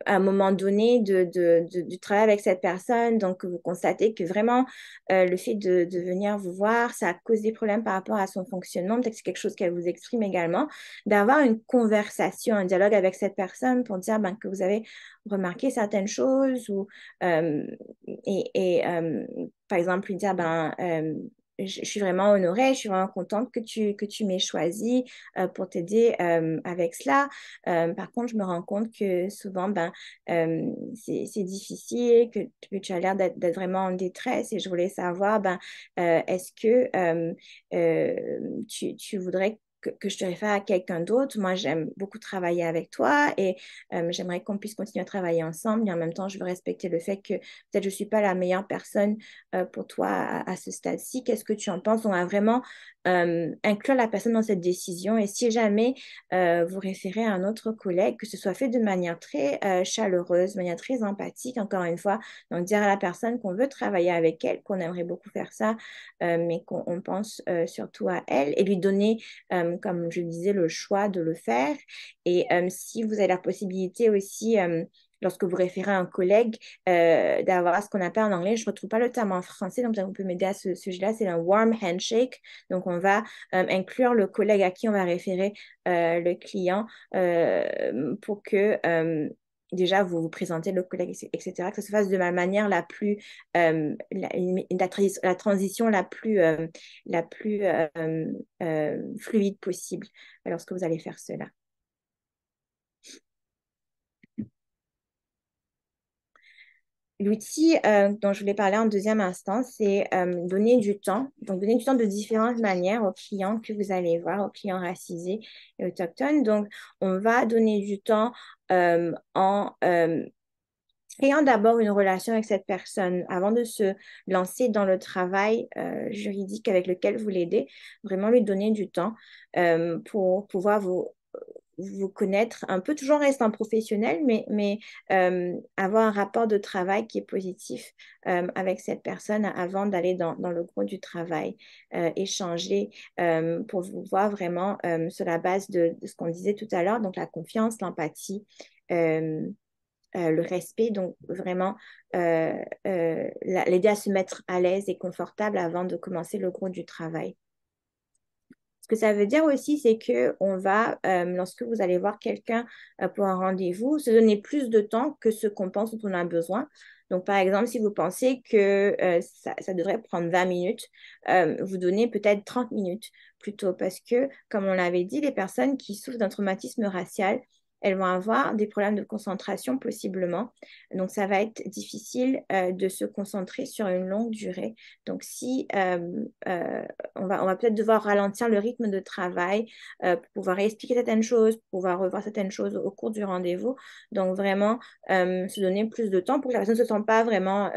à un moment donné du travail avec cette personne, donc vous constatez que vraiment le fait de venir vous voir, ça cause des problèmes par rapport à son fonctionnement, peut-être que c'est quelque chose qu'elle vous exprime également, d'avoir une conversation, un dialogue avec cette personne pour dire ben, que vous avez remarqué certaines choses ou, et par exemple lui dire ben, je suis vraiment honorée, je suis vraiment contente que tu m'aies choisi pour t'aider avec cela. Par contre, je me rends compte que souvent, c'est difficile, que tu as l'air d'être vraiment en détresse et je voulais savoir, est-ce que tu voudrais que je te réfère à quelqu'un d'autre? Moi, j'aime beaucoup travailler avec toi et j'aimerais qu'on puisse continuer à travailler ensemble. Et en même temps, je veux respecter le fait que peut-être je ne suis pas la meilleure personne pour toi à ce stade-ci. Qu'est-ce que tu en penses? On va vraiment inclure la personne dans cette décision. Et si jamais vous référez à un autre collègue, que ce soit fait de manière très chaleureuse, de manière très empathique, encore une fois, donc dire à la personne qu'on veut travailler avec elle, qu'on aimerait beaucoup faire ça, mais qu'on pense surtout à elle et lui donner, comme je disais, le choix de le faire. Et si vous avez la possibilité aussi, lorsque vous référez à un collègue, d'avoir ce qu'on appelle en anglais, je ne retrouve pas le terme en français, donc vous pouvez m'aider à ce sujet-là, c'est un warm handshake. Donc, on va inclure le collègue à qui on va référer le client pour que déjà vous vous présentez le collègue, etc., que ça se fasse de la manière la plus, la transition la plus fluide possible lorsque vous allez faire cela. L'outil dont je voulais parler en deuxième instance, c'est donner du temps. Donc, donner du temps de différentes manières aux clients que vous allez voir, aux clients racisés et autochtones. Donc, on va donner du temps en créant d'abord une relation avec cette personne avant de se lancer dans le travail juridique avec lequel vous l'aidez. Vraiment lui donner du temps pour pouvoir vous connaître un peu, toujours restant professionnel, mais avoir un rapport de travail qui est positif avec cette personne avant d'aller dans le gros du travail, échanger pour vous voir vraiment sur la base de ce qu'on disait tout à l'heure, donc la confiance, l'empathie. euh, le respect, donc vraiment l'aider à se mettre à l'aise et confortable avant de commencer le gros du travail. Ce que ça veut dire aussi, c'est que on va, lorsque vous allez voir quelqu'un pour un rendez-vous, se donner plus de temps que ce qu'on pense dont on a besoin. Donc, par exemple, si vous pensez que ça devrait prendre 20 minutes, vous donnez peut-être 30 minutes plutôt parce que, comme on l'avait dit, les personnes qui souffrent d'un traumatisme racial, elles vont avoir des problèmes de concentration possiblement. Donc, ça va être difficile de se concentrer sur une longue durée. Donc, si on va peut-être devoir ralentir le rythme de travail pour pouvoir expliquer certaines choses, pour pouvoir revoir certaines choses au cours du rendez-vous. Donc, vraiment, se donner plus de temps pour que la personne ne se sente pas vraiment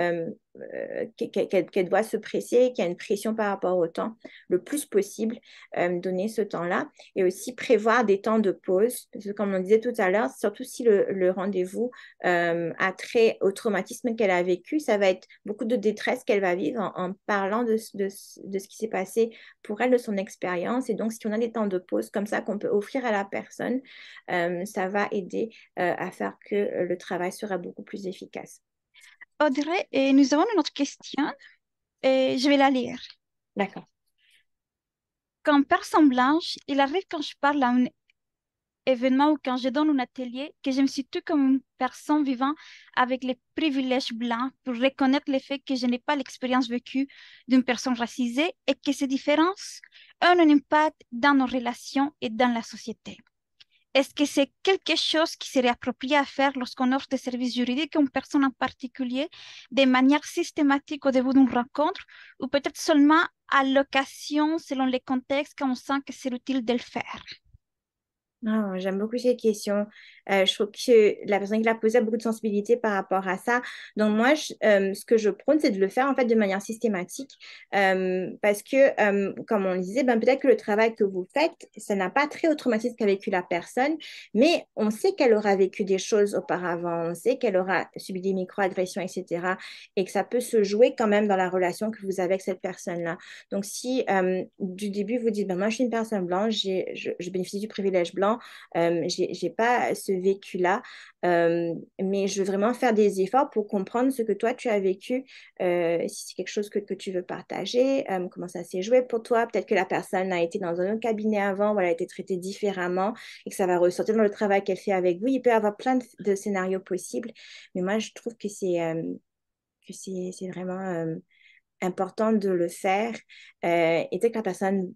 qu'elle doit se presser, qu'il y a une pression par rapport au temps, le plus possible, donner ce temps-là. Et aussi prévoir des temps de pause, parce que comme on disait tout à l'heure, surtout si le rendez-vous a trait au traumatisme qu'elle a vécu, ça va être beaucoup de détresse qu'elle va vivre en parlant de ce qui s'est passé pour elle, de son expérience. Et donc, si on a des temps de pause comme ça qu'on peut offrir à la personne, ça va aider à faire que le travail sera beaucoup plus efficace. Audrey, et nous avons une autre question et je vais la lire. D'accord. Comme personne blanche, il arrive quand je parle à un événement ou quand je donne un atelier que je me situe comme une personne vivant avec les privilèges blancs pour reconnaître le fait que je n'ai pas l'expérience vécue d'une personne racisée et que ces différences ont un impact dans nos relations et dans la société. Est-ce que c'est quelque chose qui serait approprié à faire lorsqu'on offre des services juridiques à une personne en particulier de manière systématique au début d'une rencontre ou peut-être seulement à l'occasion selon les contextes quand on sent que c'est utile de le faire? Ah, j'aime beaucoup cette question. Je trouve que la personne qui l'a posée a beaucoup de sensibilité par rapport à ça. Donc moi, ce que je prône, c'est de le faire en fait de manière systématique parce que, comme on le disait, peut-être que le travail que vous faites, ça n'a pas trait au traumatisme qu'a vécu la personne, mais on sait qu'elle aura vécu des choses auparavant, on sait qu'elle aura subi des microagressions, etc. Et que ça peut se jouer quand même dans la relation que vous avez avec cette personne-là. Donc si du début vous dites, moi je suis une personne blanche, je bénéficie du privilège blanc, j'ai pas ce vécu-là, mais je veux vraiment faire des efforts pour comprendre ce que toi tu as vécu, si c'est quelque chose que tu veux partager, comment ça s'est joué pour toi. Peut-être que la personne a été dans un autre cabinet avant, ou elle a été traitée différemment et que ça va ressortir dans le travail qu'elle fait avec vous. Il peut y avoir plein de scénarios possibles, mais moi je trouve que c'est vraiment important de le faire et dès que la personne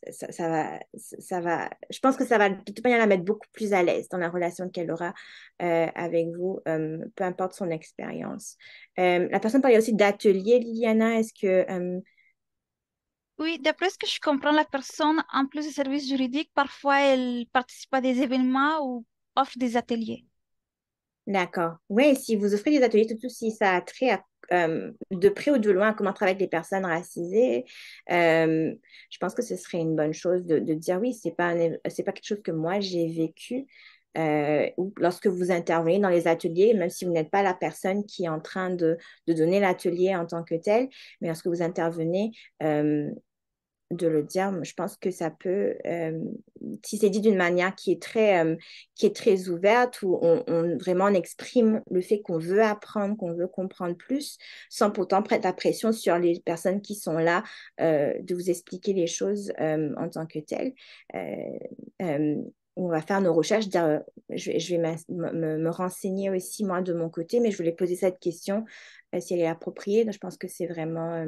ça va, je pense que ça va de toute manière la mettre beaucoup plus à l'aise dans la relation qu'elle aura avec vous, peu importe son expérience. La personne parlait aussi d'atelier, Liliana. Est-ce que Oui, d'après ce que je comprends, la personne, en plus des services juridiques, parfois elle participe à des événements ou offre des ateliers. d'accord. Oui, si vous offrez des ateliers, surtout si ça a trait à, de près ou de loin à comment travailler avec les personnes racisées, je pense que ce serait une bonne chose de dire oui, c'est pas quelque chose que moi j'ai vécu. Ou lorsque vous intervenez dans les ateliers, même si vous n'êtes pas la personne qui est en train de donner l'atelier en tant que tel, mais lorsque vous intervenez, de le dire. Je pense que ça peut, si c'est dit d'une manière qui est très ouverte, où vraiment on exprime le fait qu'on veut apprendre, qu'on veut comprendre plus, sans pourtant mettre la pression sur les personnes qui sont là, de vous expliquer les choses en tant que telles. Euh, euh, on va faire nos recherches, dire, je vais me renseigner aussi moi de mon côté, mais je voulais poser cette question si elle est appropriée. Donc, je pense que c'est vraiment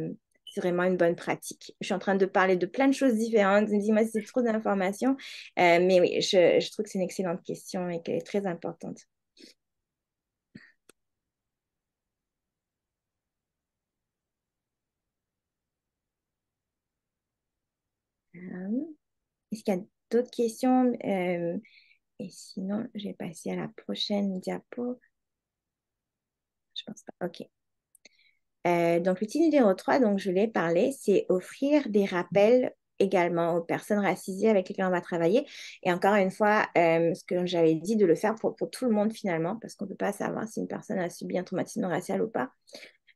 une bonne pratique. Je suis en train de parler de plein de choses différentes. Dis-moi si c'est trop d'informations. Mais oui, je trouve que c'est une excellente question et qu'elle est très importante. Est-ce qu'il y a d'autres questions? Et sinon, je vais passer à la prochaine diapo. Je pense pas. OK. Donc, l'outil numéro 3, donc je l'ai parlé, c'est offrir des rappels également aux personnes racisées avec lesquelles on va travailler. Et encore une fois, ce que j'avais dit, de le faire pour tout le monde finalement, parce qu'on ne peut pas savoir si une personne a subi un traumatisme racial ou pas.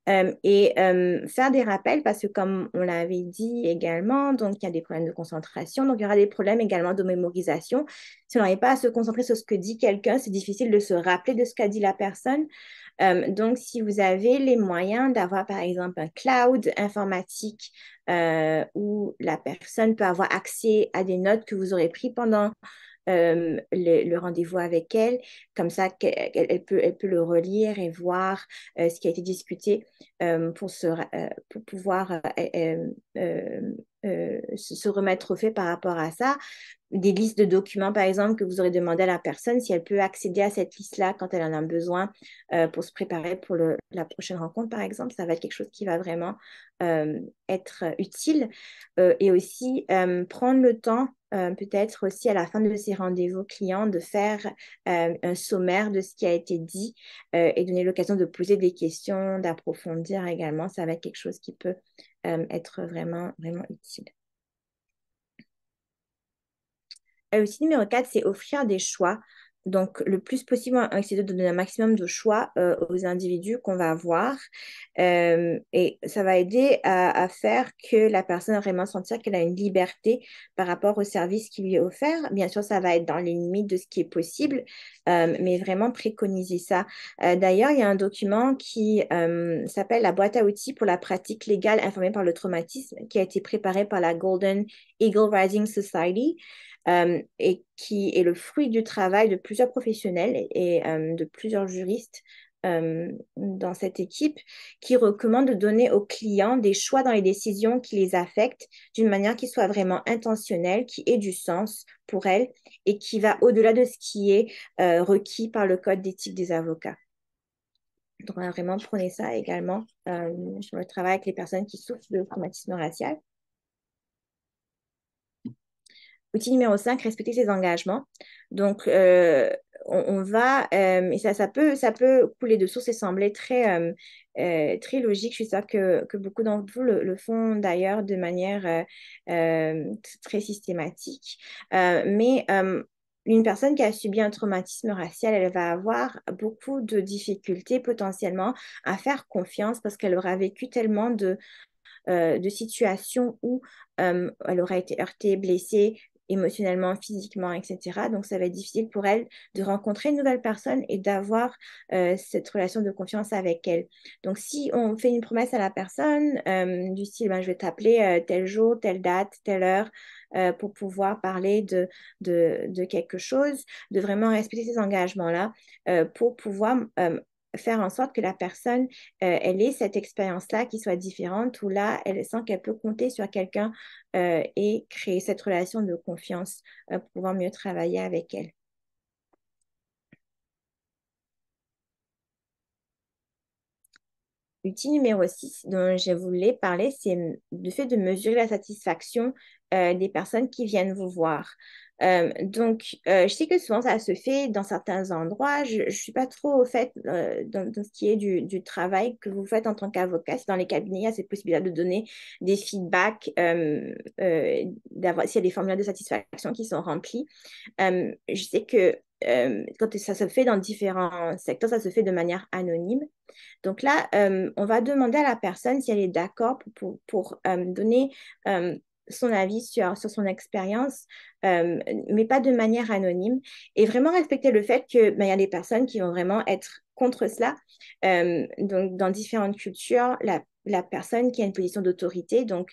Faire des rappels parce que comme on l'avait dit également, donc il y a des problèmes de concentration, donc il y aura des problèmes également de mémorisation. Si on n'arrive pas à se concentrer sur ce que dit quelqu'un, c'est difficile de se rappeler de ce qu'a dit la personne. Donc, si vous avez les moyens d'avoir, par exemple, un cloud informatique où la personne peut avoir accès à des notes que vous aurez prises pendant le rendez-vous avec elle, comme ça elle peut le relire et voir ce qui a été discuté pour pouvoir se remettre au fait par rapport à ça. Des listes de documents, par exemple, que vous aurez demandé à la personne, si elle peut accéder à cette liste-là quand elle en a besoin pour se préparer pour la prochaine rencontre, par exemple, ça va être quelque chose qui va vraiment être utile. Et aussi prendre le temps, peut-être aussi à la fin de ces rendez-vous clients, de faire un sommaire de ce qui a été dit et donner l'occasion de poser des questions, d'approfondir également. Ça va être quelque chose qui peut être vraiment, vraiment utile. Outil numéro 4, c'est offrir des choix. Donc, le plus possible, on essaie de donner un maximum de choix aux individus qu'on va voir. Et ça va aider à faire que la personne va vraiment sentir qu'elle a une liberté par rapport au service qui lui est offert. Bien sûr, ça va être dans les limites de ce qui est possible, mais vraiment préconiser ça. D'ailleurs, il y a un document qui s'appelle la boîte à outils pour la pratique légale informée par le traumatisme, qui a été préparé par la Golden Eagle Rising Society et qui est le fruit du travail de plusieurs professionnels et de plusieurs juristes dans cette équipe qui recommande de donner aux clients des choix dans les décisions qui les affectent d'une manière qui soit vraiment intentionnelle, qui ait du sens pour elles et qui va au-delà de ce qui est requis par le Code d'éthique des avocats. Donc, on a vraiment prôné ça également sur le travail avec les personnes qui souffrent de traumatisme racial. Outil numéro 5, respecter ses engagements. Donc, on va, et ça peut couler de source et sembler très logique. Je suis sûre que beaucoup d'entre vous le font d'ailleurs de manière très systématique. Mais une personne qui a subi un traumatisme racial, elle va avoir beaucoup de difficultés potentiellement à faire confiance parce qu'elle aura vécu tellement de situations où elle aura été heurtée, blessée émotionnellement, physiquement, etc. Donc, ça va être difficile pour elle de rencontrer une nouvelle personne et d'avoir cette relation de confiance avec elle. Donc, si on fait une promesse à la personne du style, ben, je vais t'appeler tel jour, telle date, telle heure, pour pouvoir parler de quelque chose, de vraiment respecter ces engagements-là pour pouvoir faire en sorte que la personne, elle ait cette expérience-là qui soit différente, où là, elle sent qu'elle peut compter sur quelqu'un et créer cette relation de confiance pour pouvoir mieux travailler avec elle. L'outil numéro 6 dont je voulais parler, c'est le fait de mesurer la satisfaction des personnes qui viennent vous voir. Je sais que souvent ça se fait dans certains endroits. Je ne suis pas trop au fait dans ce qui est du travail que vous faites en tant qu'avocat. Si dans les cabinets, il y a cette possibilité de donner des feedbacks, s'il y a des formulaires de satisfaction qui sont remplis. Je sais que quand ça se fait dans différents secteurs, ça se fait de manière anonyme. Donc là, on va demander à la personne si elle est d'accord pour donner son avis sur son expérience, mais pas de manière anonyme, et vraiment respecter le fait que il y a des personnes qui vont vraiment être contre cela. Donc, dans différentes cultures, la personne qui a une position d'autorité, donc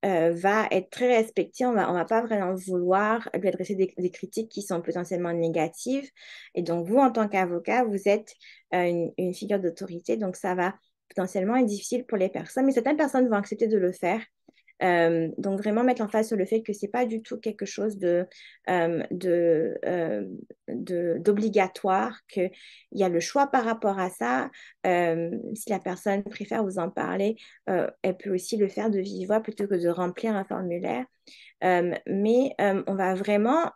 euh, va être très respecté. On va pas vraiment vouloir lui adresser des critiques qui sont potentiellement négatives. Et donc, vous, en tant qu'avocat, vous êtes une figure d'autorité. Donc, ça va potentiellement être difficile pour les personnes, mais certaines personnes vont accepter de le faire. Donc, vraiment mettre en face sur le fait que c'est pas du tout quelque chose d'obligatoire, qu'il y a le choix par rapport à ça. Si la personne préfère vous en parler, elle peut aussi le faire de vive voix plutôt que de remplir un formulaire. Mais on va vraiment,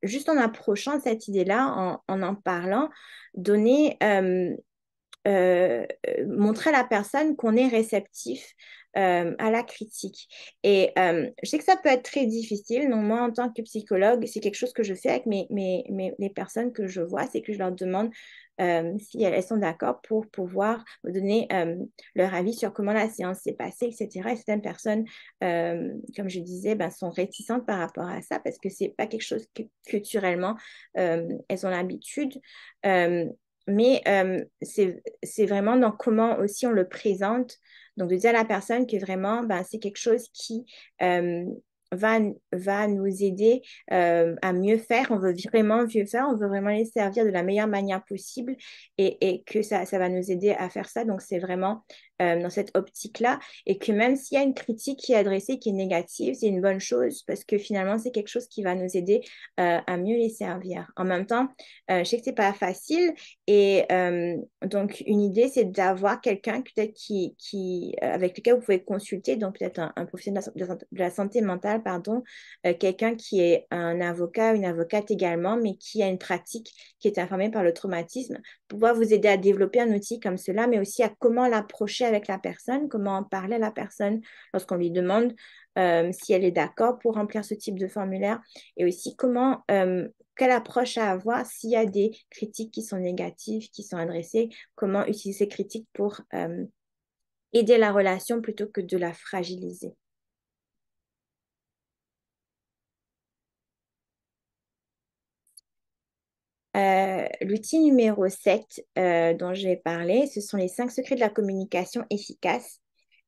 juste en approchant cette idée-là, en parlant, donner montrer à la personne qu'on est réceptif à la critique. Et je sais que ça peut être très difficile. Donc, moi, en tant que psychologue, c'est quelque chose que je fais avec les personnes que je vois, c'est que je leur demande si elles sont d'accord pour pouvoir me donner leur avis sur comment la séance s'est passée, etc. Et certaines personnes, comme je disais, ben, sont réticentes par rapport à ça parce que c'est pas quelque chose que culturellement, elles ont l'habitude. Mais c'est vraiment dans comment aussi on le présente. Donc, de dire à la personne que vraiment, ben, c'est quelque chose qui euh, va, va nous aider à mieux faire. On veut vraiment mieux faire. On veut vraiment les servir de la meilleure manière possible et que ça va nous aider à faire ça. Donc, c'est vraiment dans cette optique-là. Et que même s'il y a une critique qui est adressée, qui est négative, c'est une bonne chose parce que finalement, c'est quelque chose qui va nous aider à mieux les servir. En même temps, je sais que c'est pas facile et donc, une idée, c'est d'avoir quelqu'un peut-être avec lequel vous pouvez consulter, donc peut-être un professionnel de la santé mentale, pardon, quelqu'un qui est un avocat, une avocate également, mais qui a une pratique qui est informée par le traumatisme, pour pouvoir vous aider à développer un outil comme cela, mais aussi à comment l'approcher avec la personne, comment en parler à la personne lorsqu'on lui demande si elle est d'accord pour remplir ce type de formulaire, et aussi quelle approche à avoir s'il y a des critiques qui sont négatives, qui sont adressées, comment utiliser ces critiques pour aider la relation plutôt que de la fragiliser. L'outil numéro 7 dont je vais parler, ce sont les 5 secrets de la communication efficace.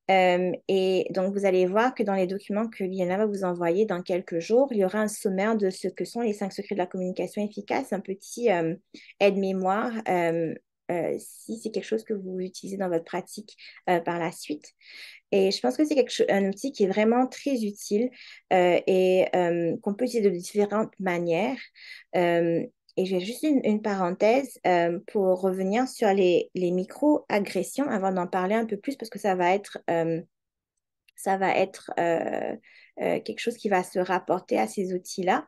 Et donc, vous allez voir que dans les documents que Liana va vous envoyer dans quelques jours, il y aura un sommaire de ce que sont les 5 secrets de la communication efficace, un petit aide-mémoire si c'est quelque chose que vous utilisez dans votre pratique par la suite. Et je pense que c'est un outil qui est vraiment très utile et qu'on peut utiliser de différentes manières. Euh, et j'ai juste une parenthèse pour revenir sur les micro-agressions avant d'en parler un peu plus parce que ça va être quelque chose qui va se rapporter à ces outils-là.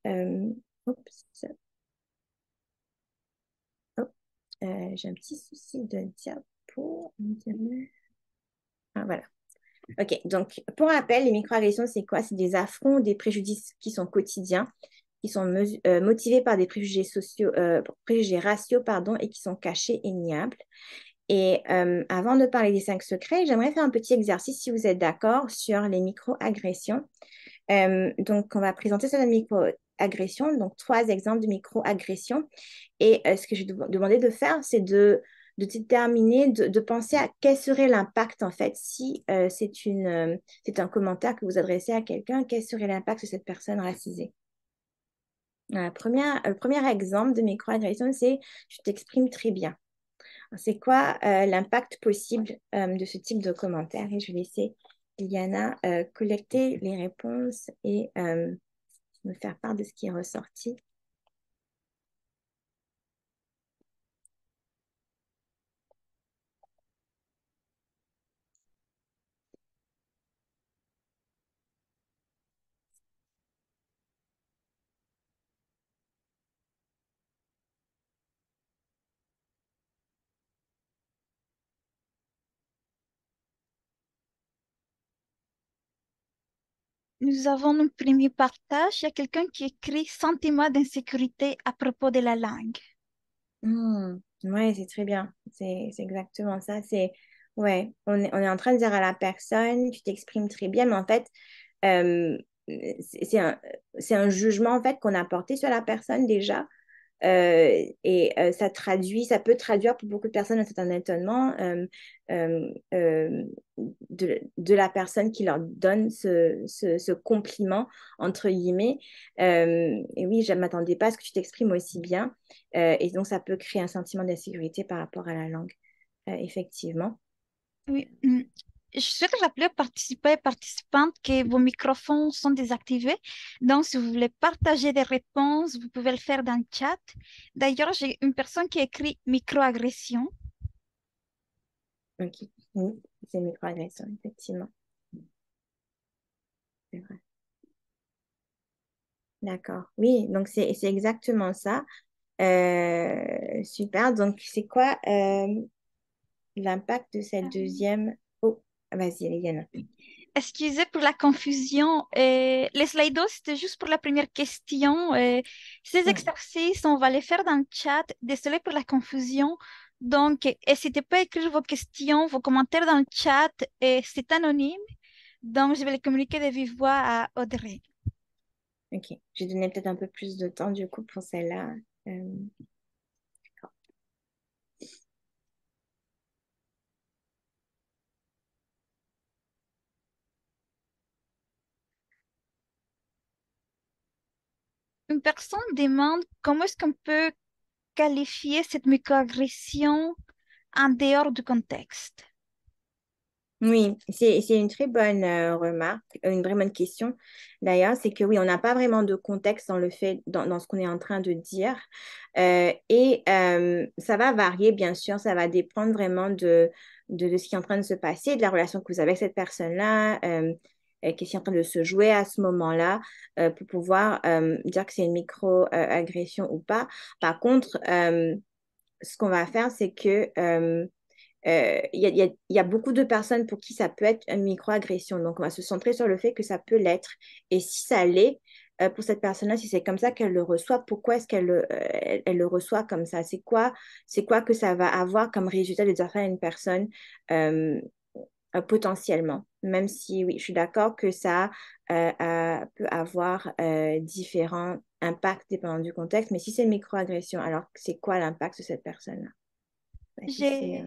Euh, oups, hop, j'ai un petit souci de diapo. Ah, voilà. OK, donc pour rappel, les microagressions, c'est quoi? C'est des affronts, des préjudices qui sont quotidiens, qui sont motivés par des préjugés sociaux, préjugés raciaux, pardon, et qui sont cachés et niables. Et avant de parler des 5 secrets, j'aimerais faire un petit exercice, si vous êtes d'accord, sur les microagressions. Donc, on va présenter cette microagression, donc 3 exemples de microagressions. Et ce que je vais demander de faire, c'est de déterminer, de penser à quel serait l'impact, en fait, si c'est un commentaire que vous adressez à quelqu'un, quel serait l'impact sur cette personne racisée. Le premier exemple de microagression, c'est « je t'exprime très bien ». C'est quoi l'impact possible de ce type de commentaires? Et je vais laisser Liliana collecter les réponses et me faire part de ce qui est ressorti. Nous avons un premier partage. Il y a quelqu'un qui écrit sentiment d'insécurité à propos de la langue. Ouais, c'est très bien. C'est exactement ça. Ouais, on est en train de dire à la personne, tu t'exprimes très bien, mais en fait, euh, c'est un jugement en fait qu'on a porté sur la personne déjà. Ça peut traduire pour beaucoup de personnes un certain étonnement euh, euh, de la personne qui leur donne ce compliment, entre guillemets. Et oui, je ne m'attendais pas à ce que tu t'exprimes aussi bien. Et donc, ça peut créer un sentiment d'insécurité par rapport à la langue, effectivement. Oui. Je souhaite rappeler aux participants et participantes que vos microphones sont désactivés. Donc, si vous voulez partager des réponses, vous pouvez le faire dans le chat. D'ailleurs, j'ai une personne qui écrit microagression. Ok, oui, c'est une microagression, effectivement. C'est vrai. D'accord. Oui, donc c'est exactement ça. Super. Donc, c'est quoi l'impact de cette deuxième... Oh, vas-y, Eliana. Excusez pour la confusion. Les Slidos, c'était juste pour la première question. Ces Hmm, exercices, on va les faire dans le chat. Désolé pour la confusion. Donc, n'hésitez pas à écrire vos questions, vos commentaires dans le chat. C'est anonyme. Donc, je vais les communiquer de vive voix à Audrey. ok. J'ai donné peut-être un peu plus de temps, du coup, pour celle-là. Euh, Une personne demande comment est-ce qu'on peut qualifier cette microagression en dehors du contexte. Oui, c'est une très bonne remarque, une très bonne question. D'ailleurs, c'est que oui, on n'a pas vraiment de contexte dans le fait, dans ce qu'on est en train de dire. Ça va varier, bien sûr, ça va dépendre vraiment de ce qui est en train de se passer, de la relation que vous avez avec cette personne-là, qu'est-ce qui est en train de se jouer à ce moment-là, pour pouvoir dire que c'est une micro-agression ou pas. Par contre, ce qu'on va faire, c'est que il y a beaucoup de personnes pour qui ça peut être une microagression. Donc, on va se centrer sur le fait que ça peut l'être. Et si ça l'est, pour cette personne-là, si c'est comme ça qu'elle le reçoit, pourquoi est-ce elle le reçoit comme ça? C'est quoi que ça va avoir comme résultat de dire ça à une personne potentiellement? Même si, oui, je suis d'accord que ça peut avoir différents impacts dépendant du contexte, mais si c'est une microagression, alors c'est quoi l'impact de cette personne-là? Ouais, ça, J'ai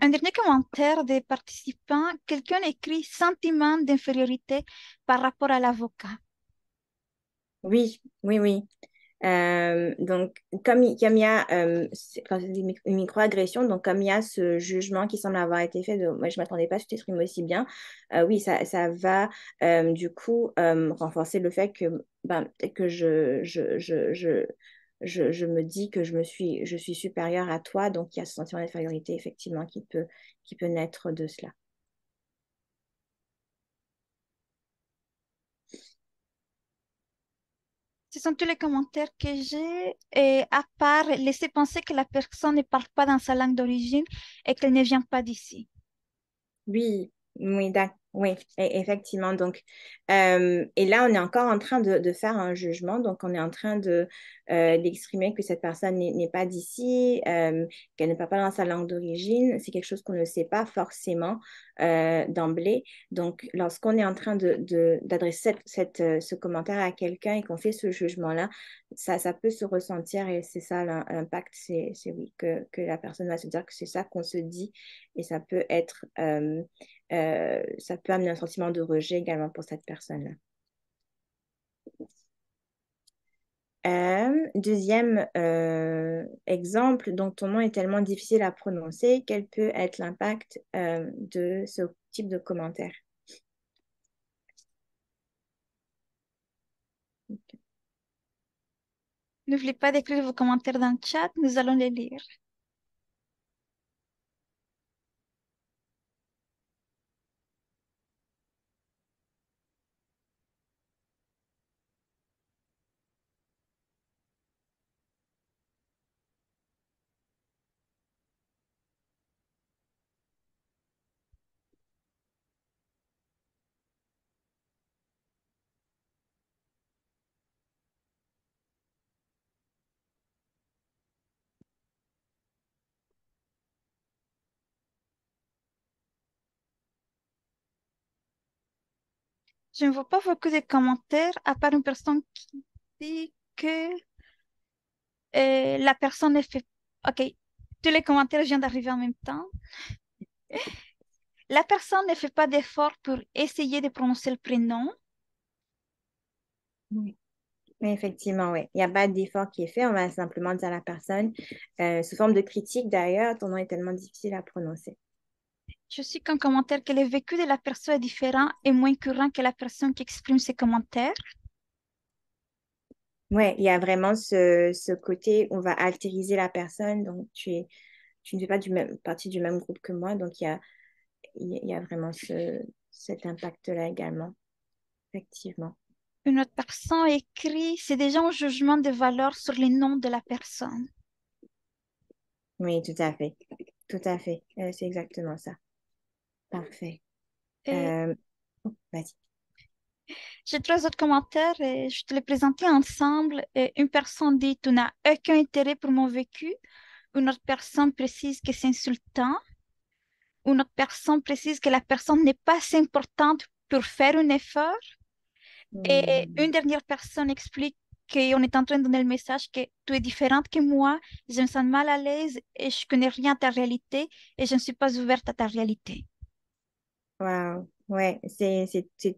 un dernier commentaire des participants. Quelqu'un écrit sentiment d'infériorité par rapport à l'avocat. Oui, oui, oui. Donc, comme il y a, quand c'est une microagression, donc comme il y a ce jugement qui semble avoir été fait, moi je ne m'attendais pas à ce que tu t'exprimes aussi bien, oui, ça va du coup renforcer le fait que, ben, peut-être que je me dis que je suis supérieure à toi, donc il y a ce sentiment d'infériorité effectivement qui peut naître de cela. Ce sont tous les commentaires que j'ai, et à part laisser penser que la personne ne parle pas dans sa langue d'origine et qu'elle ne vient pas d'ici. Oui, oui, oui, effectivement. Donc, et là, on est encore en train de faire un jugement. Donc, on est en train d'exprimer que cette personne n'est pas d'ici, qu'elle ne parle pas dans sa langue d'origine. C'est quelque chose qu'on ne sait pas forcément d'emblée. Donc, lorsqu'on est en train d'adresser ce commentaire à quelqu'un et qu'on fait ce jugement-là, ça peut se ressentir et c'est ça l'impact. C'est oui, que la personne va se dire que c'est ça qu'on se dit et ça peut amener un sentiment de rejet également pour cette personne-là. deuxième exemple, dont ton nom est tellement difficile à prononcer, quel peut être l'impact de ce type de commentaire? N'oubliez pas d'écrire vos commentaires dans le chat, nous allons les lire. Je ne vois pas beaucoup de commentaires, à part une personne qui dit que la personne est fait... Ok, tous les commentaires viennent d'arriver en même temps. La personne ne fait pas d'effort pour essayer de prononcer le prénom. Oui. Mais effectivement, oui. Il n'y a pas d'effort qui est fait. On va simplement dire à la personne, sous forme de critique d'ailleurs, ton nom est tellement difficile à prononcer. Je suis qu'un commentaire que le vécu de la personne est différent et moins courant que la personne qui exprime ses commentaires. Oui, il y a vraiment ce côté, on va altériser la personne. Donc, tu ne fais pas partie du même groupe que moi. Donc, il y a vraiment cet impact-là également, effectivement. Une autre personne écrit, c'est déjà un jugement de valeur sur les noms de la personne. Oui, tout à fait. Tout à fait. C'est exactement ça. Parfait. Et Vas-y. j'ai trois autres commentaires et je te les présenter ensemble. Et une personne dit, tu n'as aucun intérêt pour mon vécu. Une autre personne précise que c'est insultant. Une autre personne précise que la personne n'est pas assez importante pour faire un effort. Et une Hmm. dernière personne explique qu'on est en train de donner le message que tu es différente que moi, je me sens mal à l'aise et je connais rien à ta réalité et je ne suis pas ouverte à ta réalité. Wow. Ouais, c'est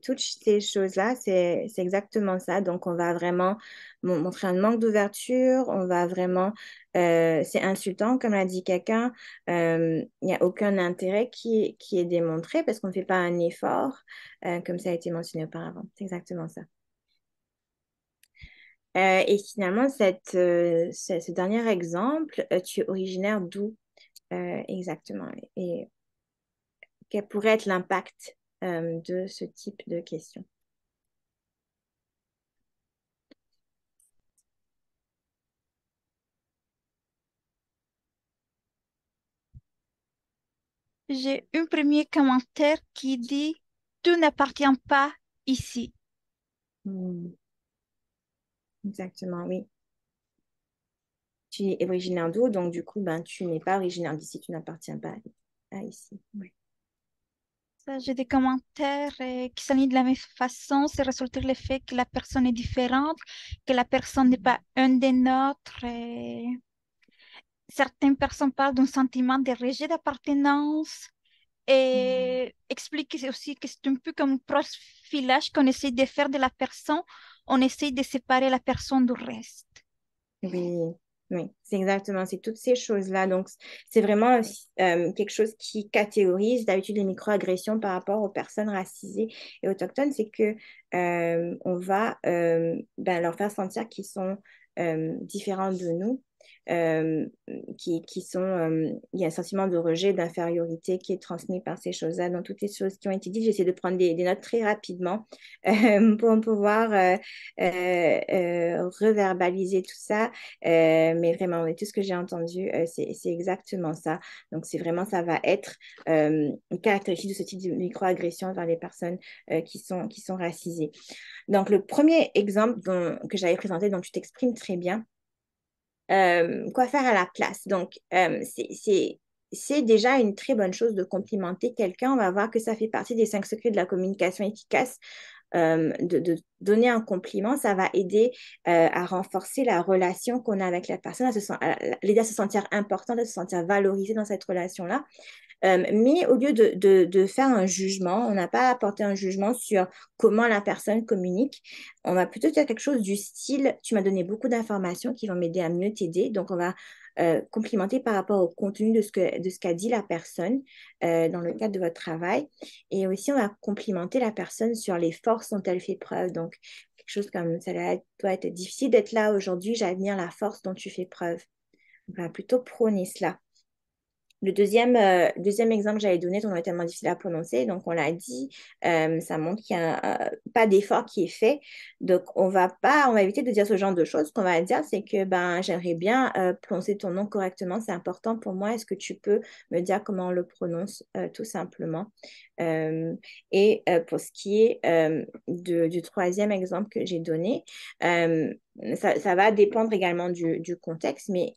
toutes ces choses-là, c'est exactement ça. Donc, on va vraiment montrer un manque d'ouverture, on va vraiment, c'est insultant, comme l'a dit quelqu'un, il n'y a aucun intérêt qui est démontré parce qu'on ne fait pas un effort, comme ça a été mentionné auparavant. C'est exactement ça. Et finalement, ce dernier exemple, tu es originaire d'où exactement? Et quel pourrait être l'impact de ce type de question? J'ai un premier commentaire qui dit, tout n'appartient pas ici. Hmm, exactement, oui. Tu es originaire d'où? Donc, du coup, ben, tu n'es pas originaire d'ici, tu n'appartiens pas à ici. Oui. Ça, j'ai des commentaires qui s'alignent de la même façon. C'est ressortir le fait que la personne est différente, que la personne n'est pas un des nôtres. Certaines personnes parlent d'un sentiment de rejet d'appartenance et expliquent aussi que c'est un peu comme un profilage qu'on essaie de faire de la personne. On essaie de séparer la personne du reste. Oui, oui, c'est exactement, c'est toutes ces choses-là. Donc, c'est vraiment quelque chose qui catégorise d'habitude les microagressions par rapport aux personnes racisées et autochtones, c'est que on va ben, leur faire sentir qu'ils sont différents de nous, euh, qui sont, il y a un sentiment de rejet, d'infériorité qui est transmis par ces choses-là. Dans toutes les choses qui ont été dites, j'essaie de prendre des notes très rapidement pour pouvoir reverbaliser tout ça. Mais vraiment, oui, tout ce que j'ai entendu, c'est exactement ça. Donc, c'est vraiment, ça va être une caractéristique de ce type de microagression vers les personnes qui sont racisées. Donc, le premier exemple que j'avais présenté, dont tu t'exprimes très bien, quoi faire à la place. Donc, c'est déjà une très bonne chose de complimenter quelqu'un. On va voir que ça fait partie des 5 secrets de la communication efficace. De donner un compliment, ça va aider à renforcer la relation qu'on a avec la personne, l'aider à se sentir importante, à se sentir valorisée dans cette relation-là. Mais au lieu de faire un jugement, on n'a pas apporté un jugement sur comment la personne communique. on va plutôt dire quelque chose du style, tu m'as donné beaucoup d'informations qui vont m'aider à mieux t'aider. Donc, on va complimenter par rapport au contenu de ce qu'a dit la personne dans le cadre de votre travail. Et aussi, on va complimenter la personne sur les forces dont elle fait preuve. Donc, quelque chose comme ça doit être difficile d'être là aujourd'hui, j'admire la force dont tu fais preuve. On va plutôt prôner cela. Le deuxième exemple que j'avais donné, ton nom est tellement difficile à prononcer, donc on l'a dit, ça montre qu'il n'y a pas d'effort qui est fait. Donc on va éviter de dire ce genre de choses. Ce qu'on va dire, c'est que ben, j'aimerais bien prononcer ton nom correctement, c'est important pour moi. Est-ce que tu peux me dire comment on le prononce, tout simplement? Pour ce qui est du troisième exemple que j'ai donné, ça va dépendre également du contexte, mais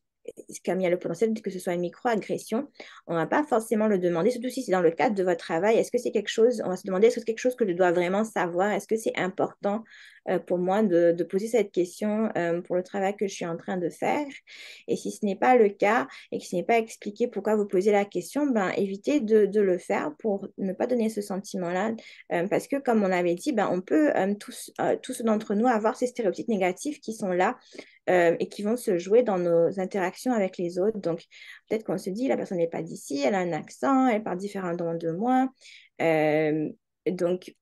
comme il y a le potentiel que ce soit une microagression, on ne va pas forcément le demander, surtout si c'est dans le cadre de votre travail. Est-ce que c'est quelque chose, on va se demander, est-ce que c'est quelque chose que je dois vraiment savoir? Est-ce que c'est important pour moi de poser cette question pour le travail que je suis en train de faire? Et si ce n'est pas le cas et que ce n'est pas expliqué pourquoi vous posez la question, ben, évitez de le faire pour ne pas donner ce sentiment-là. Parce que, comme on avait dit, ben, on peut tous d'entre nous avoir ces stéréotypes négatifs qui sont là et qui vont se jouer dans nos interactions avec les autres. Donc, peut-être qu'on se dit, la personne n'est pas d'ici, elle a un accent, elle parle différemment de moi. Euh, donc,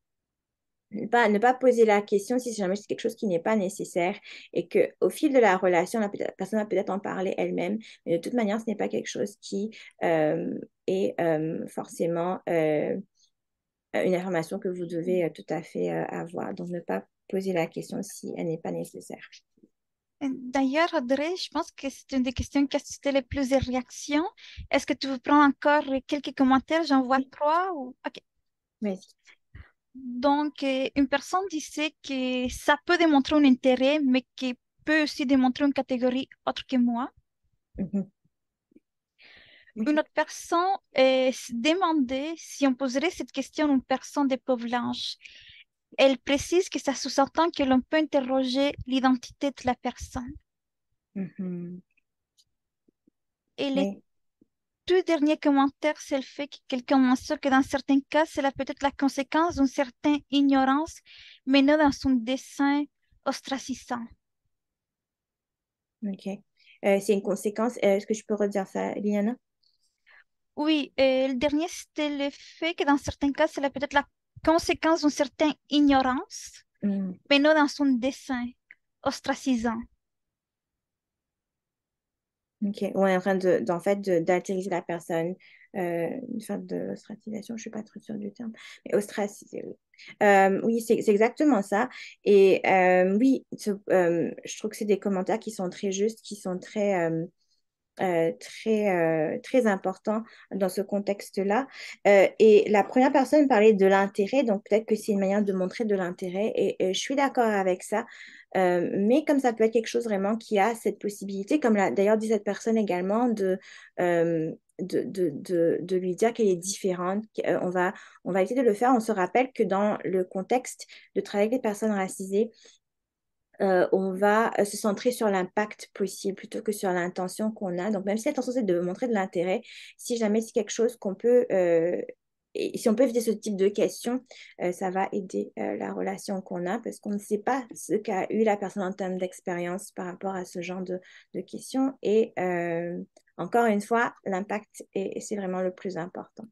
ne pas poser la question si jamais c'est quelque chose qui n'est pas nécessaire et qu'au fil de la relation, la personne va peut-être en parler elle-même, mais de toute manière, ce n'est pas quelque chose qui est forcément une information que vous devez tout à fait avoir. Donc, ne pas poser la question si elle n'est pas nécessaire. D'ailleurs, Audrey, je pense que c'est une des questions qui a suscité les plus de réactions. Est-ce que tu veux prendre encore quelques commentaires? J'en vois Oui, trois. Ok. vas-y. Donc, une personne disait que ça peut démontrer un intérêt, mais qui peut aussi démontrer une catégorie autre que moi. Mhm. Une Ok. autre personne se demandait si on poserait cette question à une personne de peau blanche. Elle précise que ça sous-entend que l'on peut interroger l'identité de la personne. Mhm. Et les Oui. deux derniers commentaires, c'est le fait que quelqu'un mentionne que dans certains cas, cela peut être la conséquence d'une certaine ignorance, mais non dans son dessein ostracisant. Ok. C'est une conséquence. Est-ce que je peux redire ça, Liliana? Oui, le dernier, c'était le fait que dans certains cas, cela peut être la conséquence d'une certaine ignorance, Hmm. mais non dans son dessein ostracisant. Ok. Ouais, en train d'en fait, d'altériser la personne. Une sorte de ostracisation, je suis pas trop sûre du terme. Mais ostraciser, oui. Oui, c'est exactement ça. Et oui, je trouve que c'est des commentaires qui sont très justes, qui sont très important dans ce contexte-là. Et la première personne parlait de l'intérêt, donc peut-être que c'est une manière de montrer de l'intérêt, et je suis d'accord avec ça. Mais comme ça peut être quelque chose vraiment qui a cette possibilité, comme l'a d'ailleurs dit cette personne également, de lui dire qu'elle est différente, on va éviter de le faire. On se rappelle que dans le contexte de travailler avec les personnes racisées, on va se centrer sur l'impact possible plutôt que sur l'intention qu'on a. Donc, même si l'intention, c'est de montrer de l'intérêt, si jamais c'est quelque chose qu'on peut, et si on peut éviter ce type de questions, ça va aider la relation qu'on a parce qu'on ne sait pas ce qu'a eu la personne en termes d'expérience par rapport à ce genre de questions. Et encore une fois, l'impact, c'est vraiment le plus important.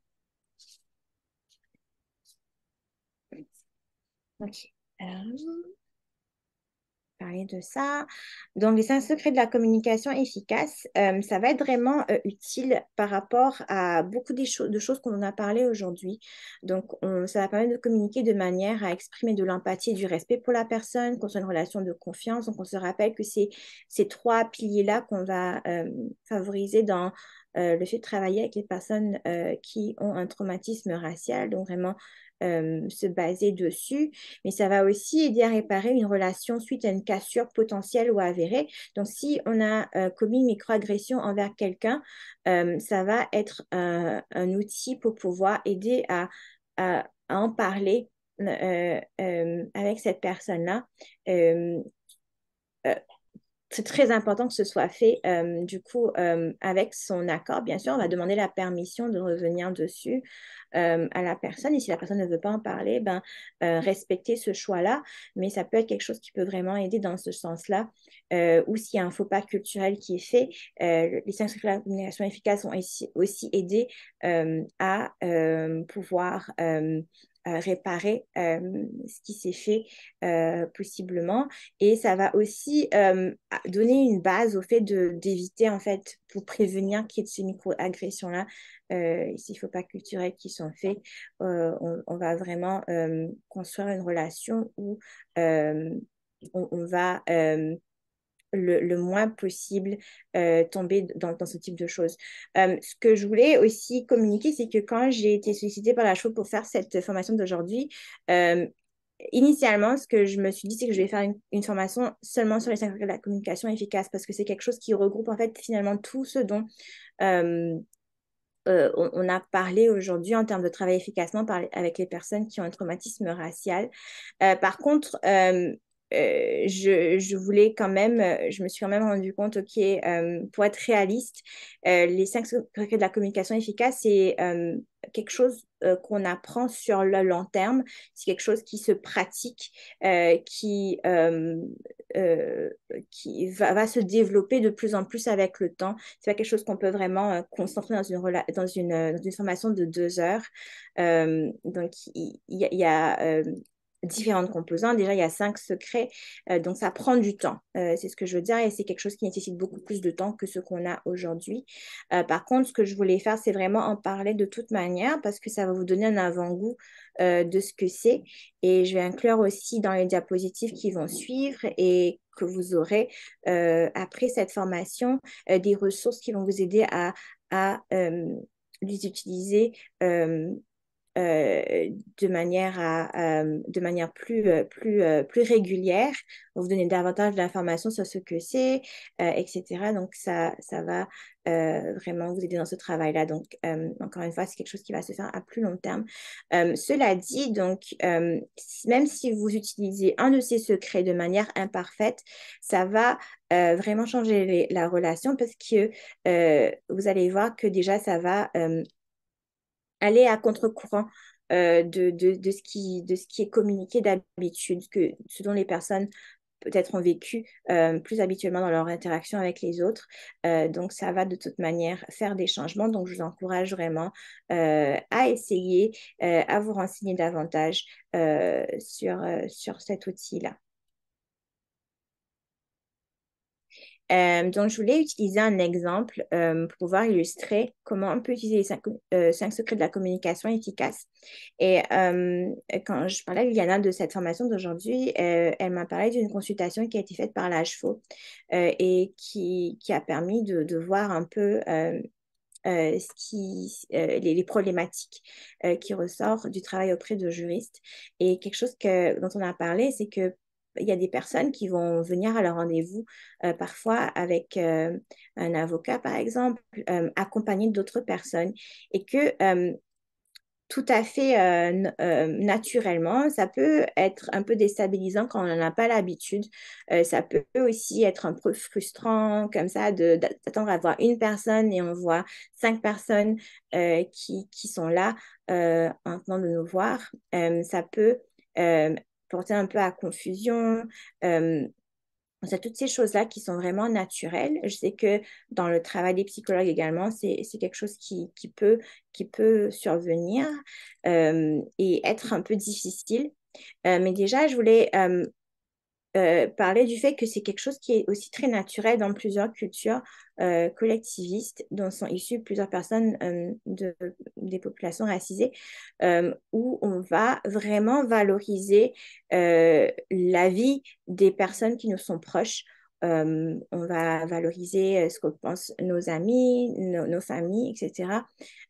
OK. Parler de ça. Donc, les 5 secrets de la communication efficace, ça va être vraiment utile par rapport à beaucoup de choses qu'on en a parlé aujourd'hui. Donc, ça va permettre de communiquer de manière à exprimer de l'empathie et du respect pour la personne, qu'on soit une relation de confiance. Donc, on se rappelle que c'est ces trois piliers-là qu'on va favoriser dans le fait de travailler avec les personnes qui ont un traumatisme racial. Donc, vraiment se baser dessus, mais ça va aussi aider à réparer une relation suite à une cassure potentielle ou avérée. Donc, si on a commis une microagression envers quelqu'un, ça va être un outil pour pouvoir aider à en parler avec cette personne-là. Euh, euh, c'est très important que ce soit fait, du coup, avec son accord. Bien sûr, on va demander la permission de revenir dessus à la personne. Et si la personne ne veut pas en parler, ben, respecter ce choix-là. Mais ça peut être quelque chose qui peut vraiment aider dans ce sens-là. Ou s'il y a un faux pas culturel qui est fait, les 5 secrets de la communication efficace vont aussi aider à pouvoir réparer ce qui s'est fait possiblement. Et ça va aussi donner une base au fait d'éviter, en fait, pour prévenir qu'il y ait de ces micro-agressions-là, s'il ne faut pas culturels qui sont faits, on va vraiment construire une relation où euh, on va le moins possible tomber dans ce type de choses. Ce que je voulais aussi communiquer, c'est que quand j'ai été sollicitée par la Chaux pour faire cette formation d'aujourd'hui, euh, initialement, ce que je me suis dit, c'est que je vais faire une formation seulement sur les 5 secrets de la communication efficace parce que c'est quelque chose qui regroupe en fait finalement tout ce dont euh, on a parlé aujourd'hui en termes de travail efficacement avec les personnes qui ont un traumatisme racial. Par contre, je voulais quand même, je me suis quand même rendu compte, OK, pour être réaliste, les 5 secrets de la communication efficace, c'est quelque chose qu'on apprend sur le long terme. C'est quelque chose qui se pratique, euh, qui va se développer de plus en plus avec le temps. C'est pas quelque chose qu'on peut vraiment concentrer dans une formation de 2 heures. Donc, il y a différentes composantes. Déjà, il y a 5 secrets, donc ça prend du temps. C'est ce que je veux dire, et c'est quelque chose qui nécessite beaucoup plus de temps que ce qu'on a aujourd'hui. Par contre, ce que je voulais faire, c'est vraiment en parler de toute manière parce que ça va vous donner un avant-goût de ce que c'est. Et je vais inclure aussi dans les diapositives qui vont suivre et que vous aurez après cette formation des ressources qui vont vous aider à les utiliser de manière plus régulière, pour vous donner davantage d'informations sur ce que c'est, etc. Donc, ça va vraiment vous aider dans ce travail-là. Donc, encore une fois, c'est quelque chose qui va se faire à plus long terme. Cela dit, donc, même si vous utilisez un de ces secrets de manière imparfaite, ça va vraiment changer la relation parce que vous allez voir que déjà, ça va aller à contre-courant de ce qui est communiqué d'habitude, ce dont les personnes peut-être ont vécu plus habituellement dans leur interaction avec les autres. Donc, ça va de toute manière faire des changements. Donc, je vous encourage vraiment à essayer, à vous renseigner davantage sur cet outil-là. Donc, je voulais utiliser un exemple pour pouvoir illustrer comment on peut utiliser les 5 secrets de la communication efficace. Et quand je parlais à Liliana de cette formation d'aujourd'hui, elle m'a parlé d'une consultation qui a été faite par l'HFO et qui a permis de voir un peu les problématiques qui ressortent du travail auprès de juristes. Et quelque chose dont on a parlé, c'est que il y a des personnes qui vont venir à leur rendez-vous parfois avec un avocat, par exemple, accompagné d'autres personnes, et que tout à fait naturellement. Ça peut être un peu déstabilisant quand on n'en a pas l'habitude. Ça peut aussi être un peu frustrant comme ça d'attendre à voir une personne et on voit 5 personnes qui sont là en train de nous voir. Ça peut euh, porter un peu à confusion. Euh, c'est toutes ces choses-là qui sont vraiment naturelles. Je sais que dans le travail des psychologues également, c'est quelque chose qui peut survenir et être un peu difficile. Mais déjà, je voulais parler du fait que c'est quelque chose qui est aussi très naturel dans plusieurs cultures collectivistes dont sont issues plusieurs personnes des populations racisées, où on va vraiment valoriser la vie des personnes qui nous sont proches. On va valoriser ce que pensent nos amis, nos familles, etc.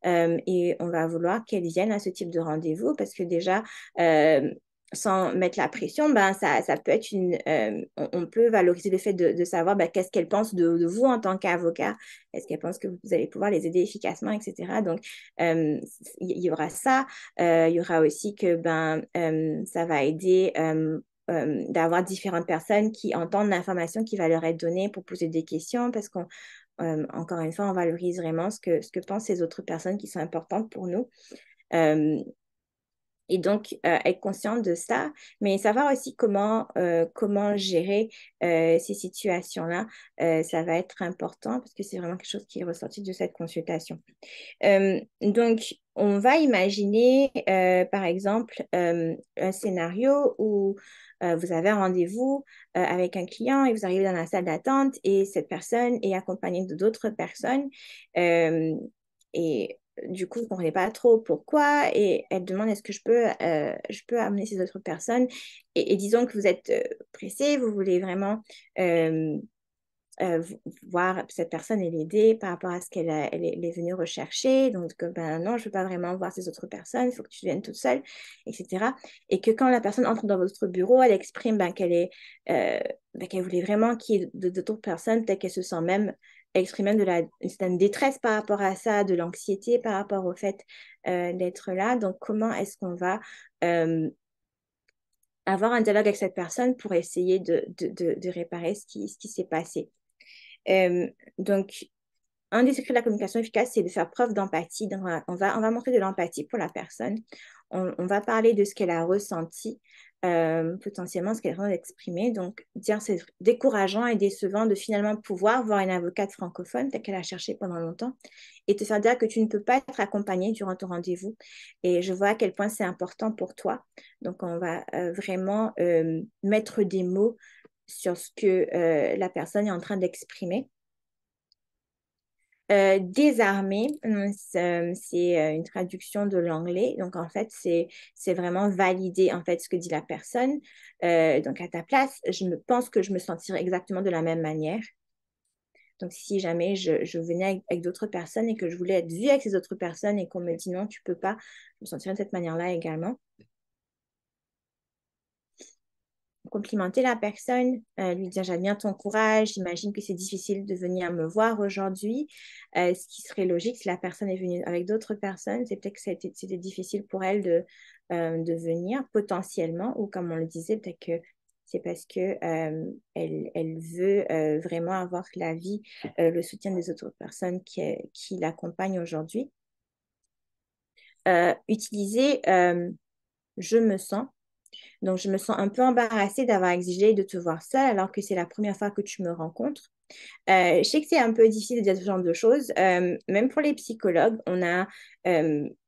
Et on va vouloir qu'elles viennent à ce type de rendez-vous parce que déjà, sans mettre la pression, ben, ça peut être on peut valoriser le fait de savoir ben, qu'est-ce qu'elles pensent de vous en tant qu'avocat. Est-ce qu'elles pensent que vous allez pouvoir les aider efficacement, etc. Donc, il y aura ça. Il y aura aussi que ben, ça va aider d'avoir différentes personnes qui entendent l'information qui va leur être donnée pour poser des questions parce qu'on encore une fois, on valorise vraiment ce que pensent ces autres personnes qui sont importantes pour nous. Euh, et donc, être consciente de ça, mais savoir aussi comment gérer ces situations-là, ça va être important parce que c'est vraiment quelque chose qui est ressorti de cette consultation. Donc, on va imaginer, par exemple, un scénario où vous avez un rendez-vous avec un client et vous arrivez dans la salle d'attente et cette personne est accompagnée de d'autres personnes. Euh, et du coup, vous ne comprenez pas trop pourquoi et elle demande est-ce que je peux amener ces autres personnes et disons que vous êtes pressé, vous voulez vraiment euh, voir cette personne et l'aider par rapport à ce qu'elle est venue rechercher. Donc, ben non, je ne veux pas vraiment voir ces autres personnes, il faut que tu viennes toute seule, etc. Et que quand la personne entre dans votre bureau, elle exprime euh, qu'elle voulait vraiment qu'il y ait d'autres personnes, peut-être qu'elle se sent même exprimer une certaine détresse par rapport à ça, de l'anxiété par rapport au fait d'être là. Donc, comment est-ce qu'on va avoir un dialogue avec cette personne pour essayer de réparer ce qui s'est passé? Euh, donc, un des secrets de la communication efficace, c'est de faire preuve d'empathie. Donc, on va montrer de l'empathie pour la personne. On va parler de ce qu'elle a ressenti, potentiellement ce qu'elle a exprimé. Donc, dire c'est décourageant et décevant de finalement pouvoir voir une avocate francophone, telle qu'elle a cherché pendant longtemps, et te faire dire que tu ne peux pas être accompagnée durant ton rendez-vous. Et je vois à quel point c'est important pour toi. Donc, on va vraiment mettre des mots sur ce que la personne est en train d'exprimer. Désarmer, c'est une traduction de l'anglais. Donc, en fait, c'est vraiment valider en fait ce que dit la personne. Donc, à ta place, pense que je me sentirais exactement de la même manière. Donc, si jamais je venais avec d'autres personnes et que je voulais être vue avec ces autres personnes et qu'on me dit non, tu peux pas, je me sentirais de cette manière-là également. Complimenter la personne, lui dire j'admire ton courage, j'imagine que c'est difficile de venir me voir aujourd'hui. Ce qui serait logique si la personne est venue avec d'autres personnes, c'est peut-être que c'était difficile pour elle de venir potentiellement, ou comme on le disait, peut-être que c'est parce que elle veut vraiment avoir la vie, le soutien des autres personnes qui l'accompagnent aujourd'hui. Utiliser je me sens. Donc, je me sens un peu embarrassée d'avoir exigé de te voir seule alors que c'est la première fois que tu me rencontres. Je sais que c'est un peu difficile de dire ce genre de choses. Même pour les psychologues, on a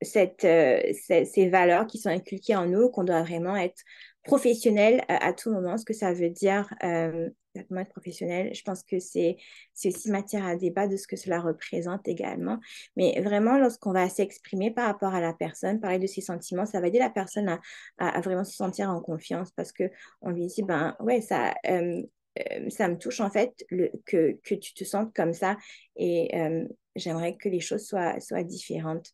ces valeurs qui sont inculquées en nous, qu'on doit vraiment être professionnel à tout moment. Ce que ça veut dire exactement être professionnel, je pense que c'est aussi matière à débat de ce que cela représente également. Mais vraiment, lorsqu'on va s'exprimer par rapport à la personne, parler de ses sentiments, ça va aider la personne à vraiment se sentir en confiance parce qu'on lui dit, ben ouais, ça me touche en fait que tu te sentes comme ça et j'aimerais que les choses soient différentes.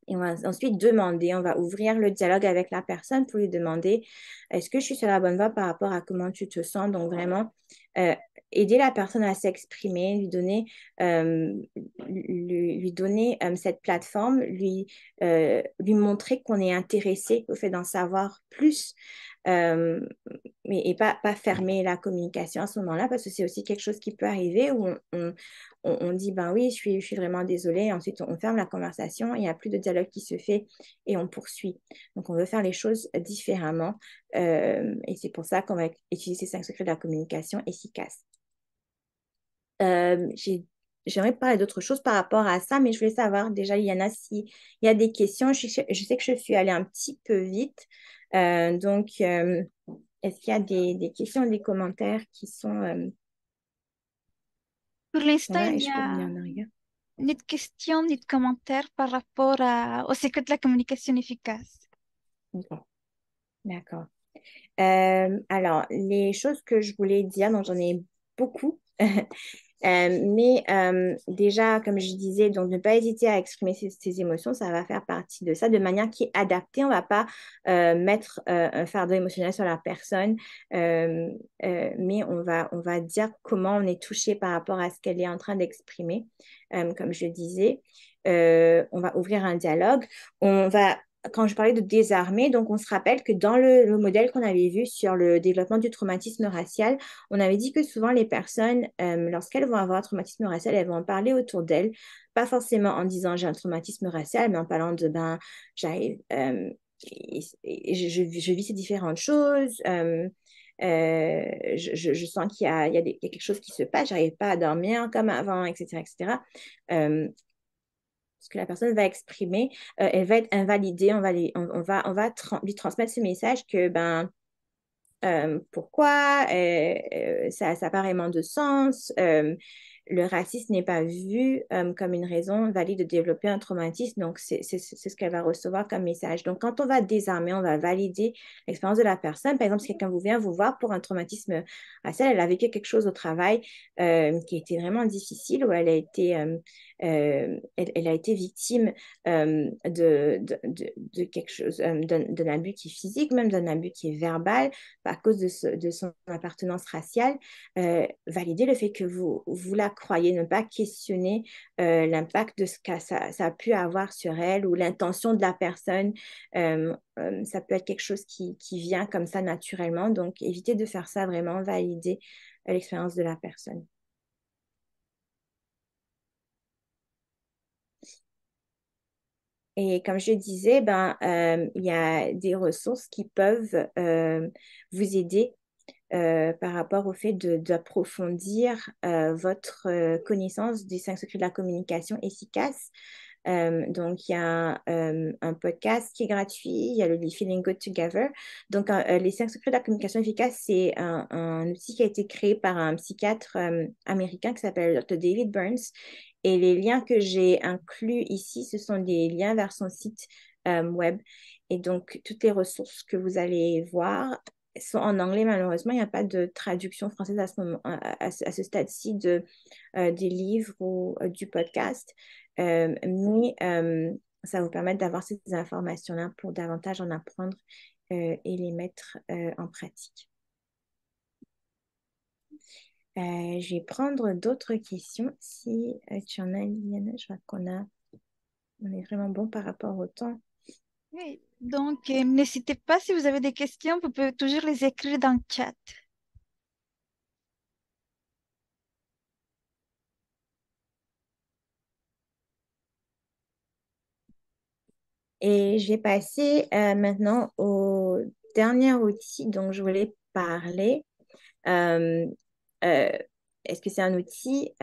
Et on va ensuite demander, on va ouvrir le dialogue avec la personne pour lui demander est-ce que je suis sur la bonne voie par rapport à comment tu te sens? Donc vraiment, euh, aider la personne à s'exprimer, euh, lui donner cette plateforme, lui montrer qu'on est intéressé au fait d'en savoir plus. Euh, et pas fermer la communication à ce moment-là, parce que c'est aussi quelque chose qui peut arriver où on dit, ben oui, je suis vraiment désolée. Ensuite, on ferme la conversation, il n'y a plus de dialogue qui se fait et on poursuit. Donc, on veut faire les choses différemment. Et c'est pour ça qu'on va utiliser ces 5 secrets de la communication efficace. J'aimerais parler d'autre chose par rapport à ça, mais je voulais savoir déjà, Yana, s'il y a des questions. Je sais que je suis allée un petit peu vite. Donc, est-ce qu'il y a des questions, des commentaires qui sont... Pour l'instant, Voilà, il et n'y je peux revenir a en arrière. ni de questions ni de commentaires par rapport au secret de la communication efficace. Bon, d'accord. Alors, les choses que je voulais dire, donc j'en ai beaucoup. Mais déjà, comme je disais, donc ne pas hésiter à exprimer ses émotions, ça va faire partie de ça de manière qui est adaptée. On ne va pas mettre un fardeau émotionnel sur la personne, mais on va dire comment on est touché par rapport à ce qu'elle est en train d'exprimer. Comme je disais, on va ouvrir un dialogue. On va quand je parlais de désarmer, donc on se rappelle que dans le modèle qu'on avait vu sur le développement du traumatisme racial, on avait dit que souvent les personnes, lorsqu'elles vont avoir un traumatisme racial, elles vont en parler autour d'elles, pas forcément en disant j'ai un traumatisme racial, mais en parlant de ben j'arrive, je vis ces différentes choses. Je sens qu'il y a quelque chose qui se passe, j'arrive pas à dormir comme avant, etc., etc. Ce que la personne va exprimer, elle va être invalidée, on va lui transmettre ce message que ben pourquoi ça n'a pas vraiment de sens. Le racisme n'est pas vu comme une raison valide de développer un traumatisme. Donc, c'est ce qu'elle va recevoir comme message. Donc, quand on va désarmer, on va valider l'expérience de la personne. Par exemple, si quelqu'un vous vient vous voir pour un traumatisme racial, elle a vécu quelque chose au travail qui a été vraiment difficile, où elle a été victime de quelque chose, d'un abus qui est physique, même d'un abus qui est verbal à cause de son appartenance raciale, valider le fait que vous la croyez, ne pas questionner l'impact de ce que ça a pu avoir sur elle ou l'intention de la personne. Ça peut être quelque chose qui vient comme ça naturellement. Donc, évitez de faire ça, vraiment valider l'expérience de la personne. Et comme je disais, ben, il y a des ressources qui peuvent vous aider par rapport au fait d'approfondir votre connaissance des 5 secrets de la communication efficace. Donc, il y a un podcast qui est gratuit, il y a le Feeling Good Together. Donc, les 5 secrets de la communication efficace, c'est un outil qui a été créé par un psychiatre américain qui s'appelle Dr. David Burns. Et les liens que j'ai inclus ici, ce sont des liens vers son site web. Et donc, toutes les ressources que vous allez voir sont en anglais. Malheureusement, il n'y a pas de traduction française à ce moment, à ce stade-ci des livres ou du podcast. Mais ça va vous permettre d'avoir ces informations-là pour davantage en apprendre et les mettre en pratique. Je vais prendre d'autres questions si tu en as, Liliana. Je vois on est vraiment bon par rapport au temps. Oui. Donc, n'hésitez pas si vous avez des questions, vous pouvez toujours les écrire dans le chat. Et je vais passer maintenant au dernier outil dont je voulais parler. Euh, euh, Est-ce que c'est un outil?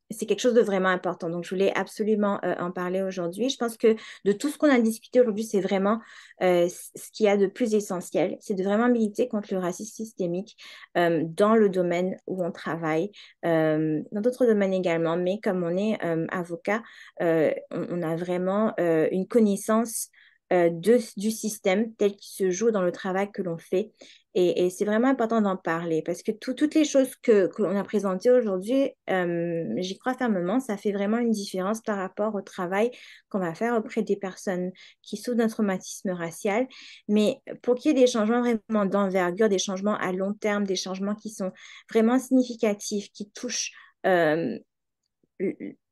C'est quelque chose de vraiment important. Donc, je voulais absolument en parler aujourd'hui. Je pense que de tout ce qu'on a discuté aujourd'hui, c'est vraiment ce qu'il y a de plus essentiel. C'est de vraiment militer contre le racisme systémique dans le domaine où on travaille, dans d'autres domaines également. Mais comme on est avocat, on a vraiment une connaissance du système tel qu'il se joue dans le travail que l'on fait. Et c'est vraiment important d'en parler parce que toutes les choses que l'on a présentées aujourd'hui, j'y crois fermement, ça fait vraiment une différence par rapport au travail qu'on va faire auprès des personnes qui souffrent d'un traumatisme racial. Mais pour qu'il y ait des changements vraiment d'envergure, des changements à long terme, des changements qui sont vraiment significatifs, qui touchent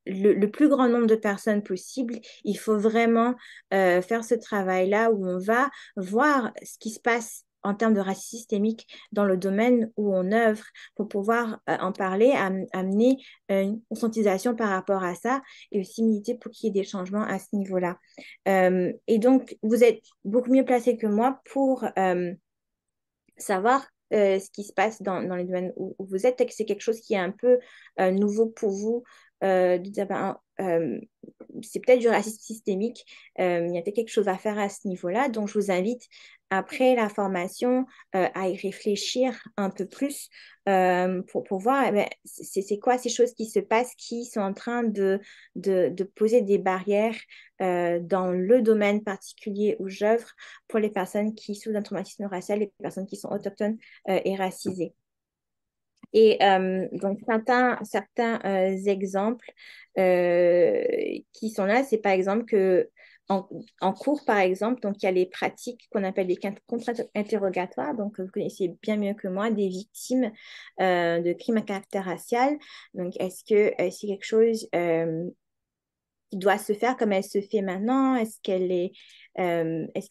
le plus grand nombre de personnes possible, il faut vraiment faire ce travail-là où on va voir ce qui se passe en termes de racisme systémique dans le domaine où on œuvre pour pouvoir en parler, amener une conscientisation par rapport à ça et aussi militer pour qu'il y ait des changements à ce niveau-là. Et donc, vous êtes beaucoup mieux placé que moi pour savoir ce qui se passe dans les domaines où vous êtes, et que c'est quelque chose qui est un peu nouveau pour vous, de dire, ben, c'est peut-être du racisme systémique, il y a peut-être quelque chose à faire à ce niveau-là. Donc, je vous invite, après la formation, à y réfléchir un peu plus pour voir eh ben, c'est quoi ces choses qui se passent, qui sont en train de poser des barrières dans le domaine particulier où j'œuvre pour les personnes qui souffrent d'un traumatisme racial, les personnes qui sont autochtones et racisées. Et donc, certains exemples qui sont là, c'est par exemple que en cours, par exemple, donc il y a les pratiques qu'on appelle les contre-interrogatoires, donc vous connaissez bien mieux que moi, des victimes de crimes à caractère racial. Donc, est-ce que c'est quelque chose qui doit se faire comme elle se fait maintenant? Est-ce qu'il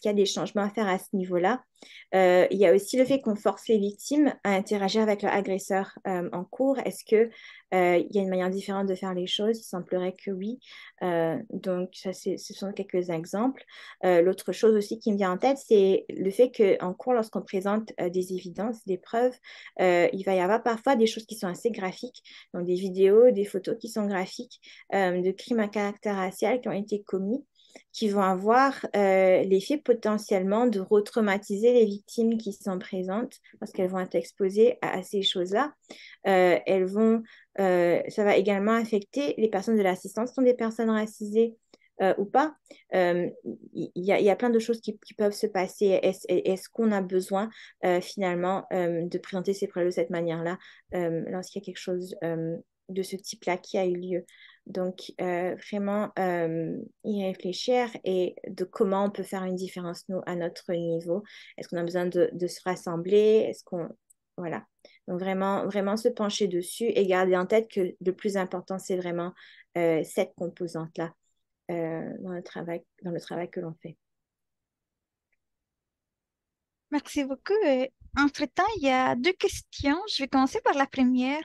y a des changements à faire à ce niveau-là? Il y a aussi le fait qu'on force les victimes à interagir avec leur agresseur en cours. Est-ce que, il y a une manière différente de faire les choses? Il semblerait que oui. Donc, ça, ce sont quelques exemples. L'autre chose aussi qui me vient en tête, c'est le fait qu'en cours, lorsqu'on présente des évidences, des preuves, il va y avoir parfois des choses qui sont assez graphiques, donc des vidéos, des photos qui sont graphiques, de crimes à caractère racial qui ont été commis, qui vont avoir l'effet potentiellement de retraumatiser les victimes qui sont présentes parce qu'elles vont être exposées à ces choses-là. Ça va également affecter les personnes de l'assistance, sont des personnes racisées ou pas. Il y a plein de choses qui peuvent se passer. Est-ce qu'on a besoin finalement de présenter ces preuves de cette manière-là lorsqu'il y a quelque chose de ce type-là qui a eu lieu? Donc, vraiment y réfléchir et de comment on peut faire une différence, nous, à notre niveau. Est-ce qu'on a besoin de se rassembler? Est-ce qu'on... Voilà. Donc, vraiment, vraiment se pencher dessus et garder en tête que le plus important, c'est vraiment cette composante-là dans le travail que l'on fait. Merci beaucoup. Entre-temps, il y a deux questions. Je vais commencer par la première.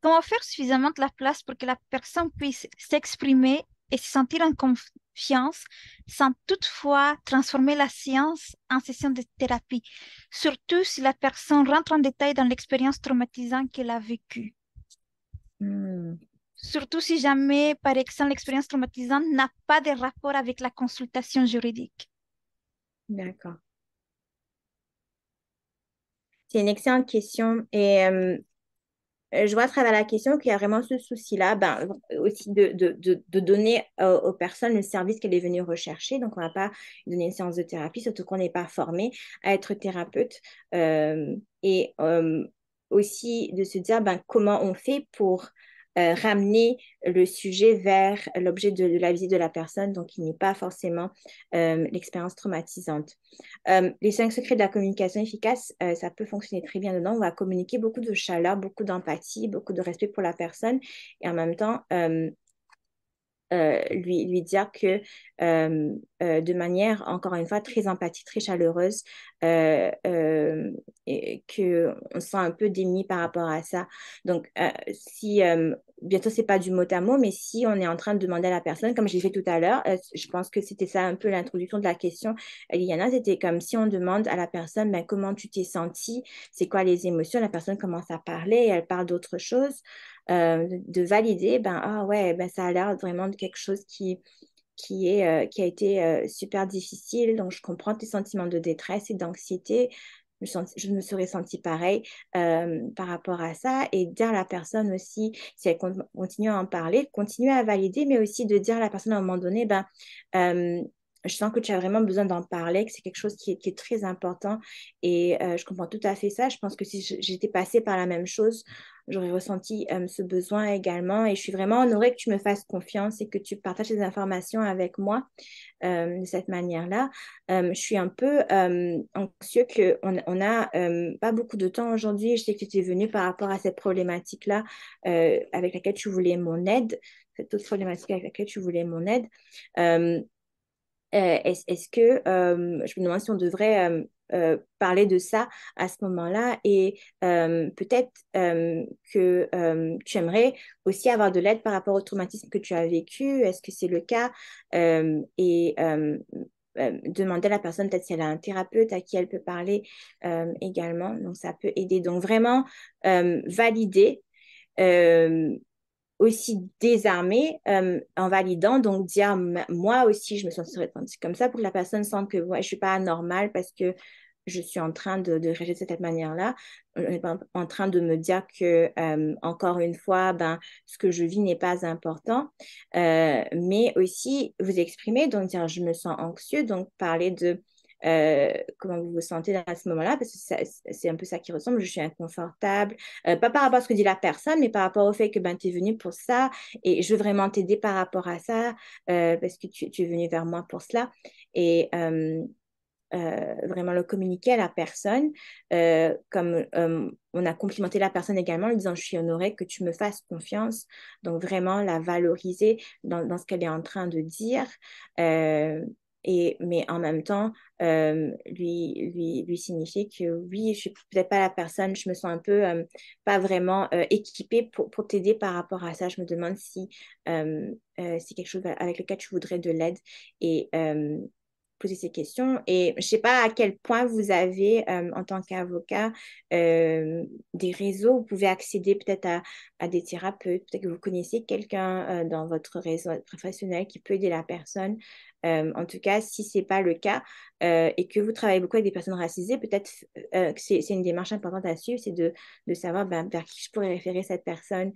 Comment faire suffisamment de la place pour que la personne puisse s'exprimer et se sentir en confiance sans toutefois transformer la séance en session de thérapie, surtout si la personne rentre en détail dans l'expérience traumatisante qu'elle a vécue. Hmm, Surtout si jamais, par exemple, l'expérience traumatisante n'a pas de rapport avec la consultation juridique. d'accord. C'est une excellente question et je vois à travers la question qu'il y a vraiment ce souci-là, ben, aussi de donner aux personnes le service qu'elle est venue rechercher. Donc, on ne va pas donner une séance de thérapie, surtout qu'on n'est pas formé à être thérapeute. Et aussi de se dire ben, comment on fait pour ramener le sujet vers l'objet de la visite de la personne, donc il n'est pas forcément l'expérience traumatisante. Les 5 secrets de la communication efficace, ça peut fonctionner très bien dedans. On va communiquer beaucoup de chaleur, beaucoup d'empathie, beaucoup de respect pour la personne et en même temps lui dire que de manière, encore une fois, très empathique, très chaleureuse, et qu'on se sent un peu démuni par rapport à ça. Donc, si bientôt, c'est pas du mot à mot, mais si on est en train de demander à la personne, comme je l'ai fait tout à l'heure, je pense que c'était ça un peu l'introduction de la question, Eliana, c'était comme si on demande à la personne, ben, comment tu t'es sentie, c'est quoi les émotions, la personne commence à parler, et elle parle d'autre chose de valider, ben, ah ouais, ben, ça a l'air vraiment de quelque chose qui a été super difficile. Donc, je comprends tes sentiments de détresse et d'anxiété. Je me serais sentie pareil par rapport à ça. Et dire à la personne aussi, si elle continue à en parler, continuer à valider, mais aussi de dire à la personne à un moment donné, ben, euh, je sens que tu as vraiment besoin d'en parler, que c'est quelque chose qui est très important. Et je comprends tout à fait ça. Je pense que si j'étais passée par la même chose, j'aurais ressenti ce besoin également. Et je suis vraiment honorée que tu me fasses confiance et que tu partages ces informations avec moi de cette manière-là. Je suis un peu anxieux qu'on n'a pas beaucoup de temps aujourd'hui. Je sais que tu es venu par rapport à cette problématique-là avec laquelle tu voulais mon aide, cette autre problématique avec laquelle tu voulais mon aide. Euh, est-ce que je me demande si on devrait parler de ça à ce moment-là et peut-être que tu aimerais aussi avoir de l'aide par rapport au traumatisme que tu as vécu. Est-ce que c'est le cas? Et demander à la personne peut-être si elle a un thérapeute à qui elle peut parler également. Donc, ça peut aider. Donc, vraiment valider. euh, Aussi désarmer en validant, donc dire moi aussi je me sentirais sentie comme ça pour que la personne sente que ouais, je ne suis pas anormale parce que je suis en train de réagir de cette manière-là. On n'est pas en train de me dire que, encore une fois, ben, ce que je vis n'est pas important. Mais aussi vous exprimer, donc dire je me sens anxieux, donc parler de comment vous vous sentez à ce moment-là, parce que c'est un peu ça qui ressemble, je suis inconfortable, pas par rapport à ce que dit la personne, mais par rapport au fait que ben, tu es venu pour ça et je veux vraiment t'aider par rapport à ça, parce que tu es venu vers moi pour cela. Et vraiment le communiquer à la personne, comme on a complimenté la personne également en lui disant, je suis honorée que tu me fasses confiance, donc vraiment la valoriser dans ce qu'elle est en train de dire. Euh, mais en même temps, lui signifier que oui, je suis peut-être pas la personne, je me sens un peu pas vraiment équipée pour t'aider par rapport à ça. Je me demande si c'est quelque chose avec lequel tu voudrais de l'aide et poser ces questions. Et je sais pas à quel point vous avez, en tant qu'avocat, des réseaux, vous pouvez accéder peut-être à des thérapeutes, peut-être que vous connaissez quelqu'un dans votre réseau professionnel qui peut aider la personne. En tout cas, si ce n'est pas le cas et que vous travaillez beaucoup avec des personnes racisées, peut-être que c'est une démarche importante à suivre, c'est de savoir ben, vers qui je pourrais référer cette personne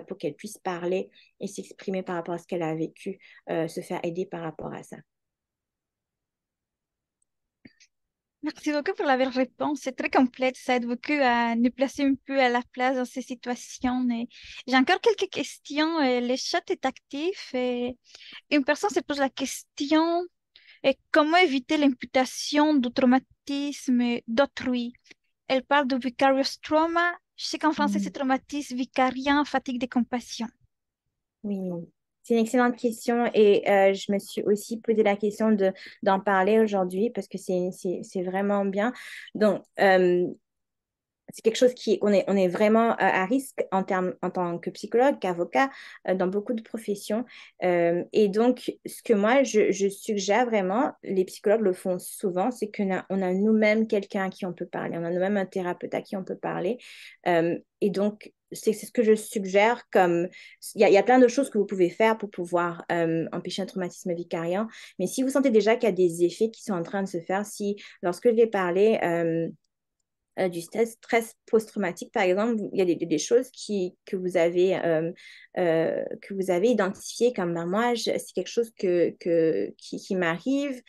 pour qu'elle puisse parler et s'exprimer par rapport à ce qu'elle a vécu, se faire aider par rapport à ça. Merci beaucoup pour la belle réponse. C'est très complète. Ça aide beaucoup à nous placer un peu à la place dans ces situations. Et j'ai encore quelques questions. Le chat est actif et une personne se pose la question comment éviter l'imputation du traumatisme d'autrui. Elle parle de vicarious trauma. Je sais qu'en français, c'est Mm. traumatisme vicarien, fatigue de compassion. Oui, c'est une excellente question et je me suis aussi posé la question d'en parler aujourd'hui parce que c'est vraiment bien. Donc, c'est quelque chose on est vraiment à risque en tant que psychologue, qu'avocat, dans beaucoup de professions. Et donc, ce que moi, je suggère vraiment, les psychologues le font souvent, c'est on a nous-mêmes quelqu'un à qui on peut parler, on a nous-mêmes un thérapeute à qui on peut parler. Et donc, c'est ce que je suggère comme... il y a plein de choses que vous pouvez faire pour pouvoir empêcher un traumatisme vicarien. Mais si vous sentez déjà qu'il y a des effets qui sont en train de se faire, si lorsque je vais parler du stress post-traumatique, par exemple, il y a des choses que vous avez identifiées comme ben, moi, c'est quelque chose qui m'arrive.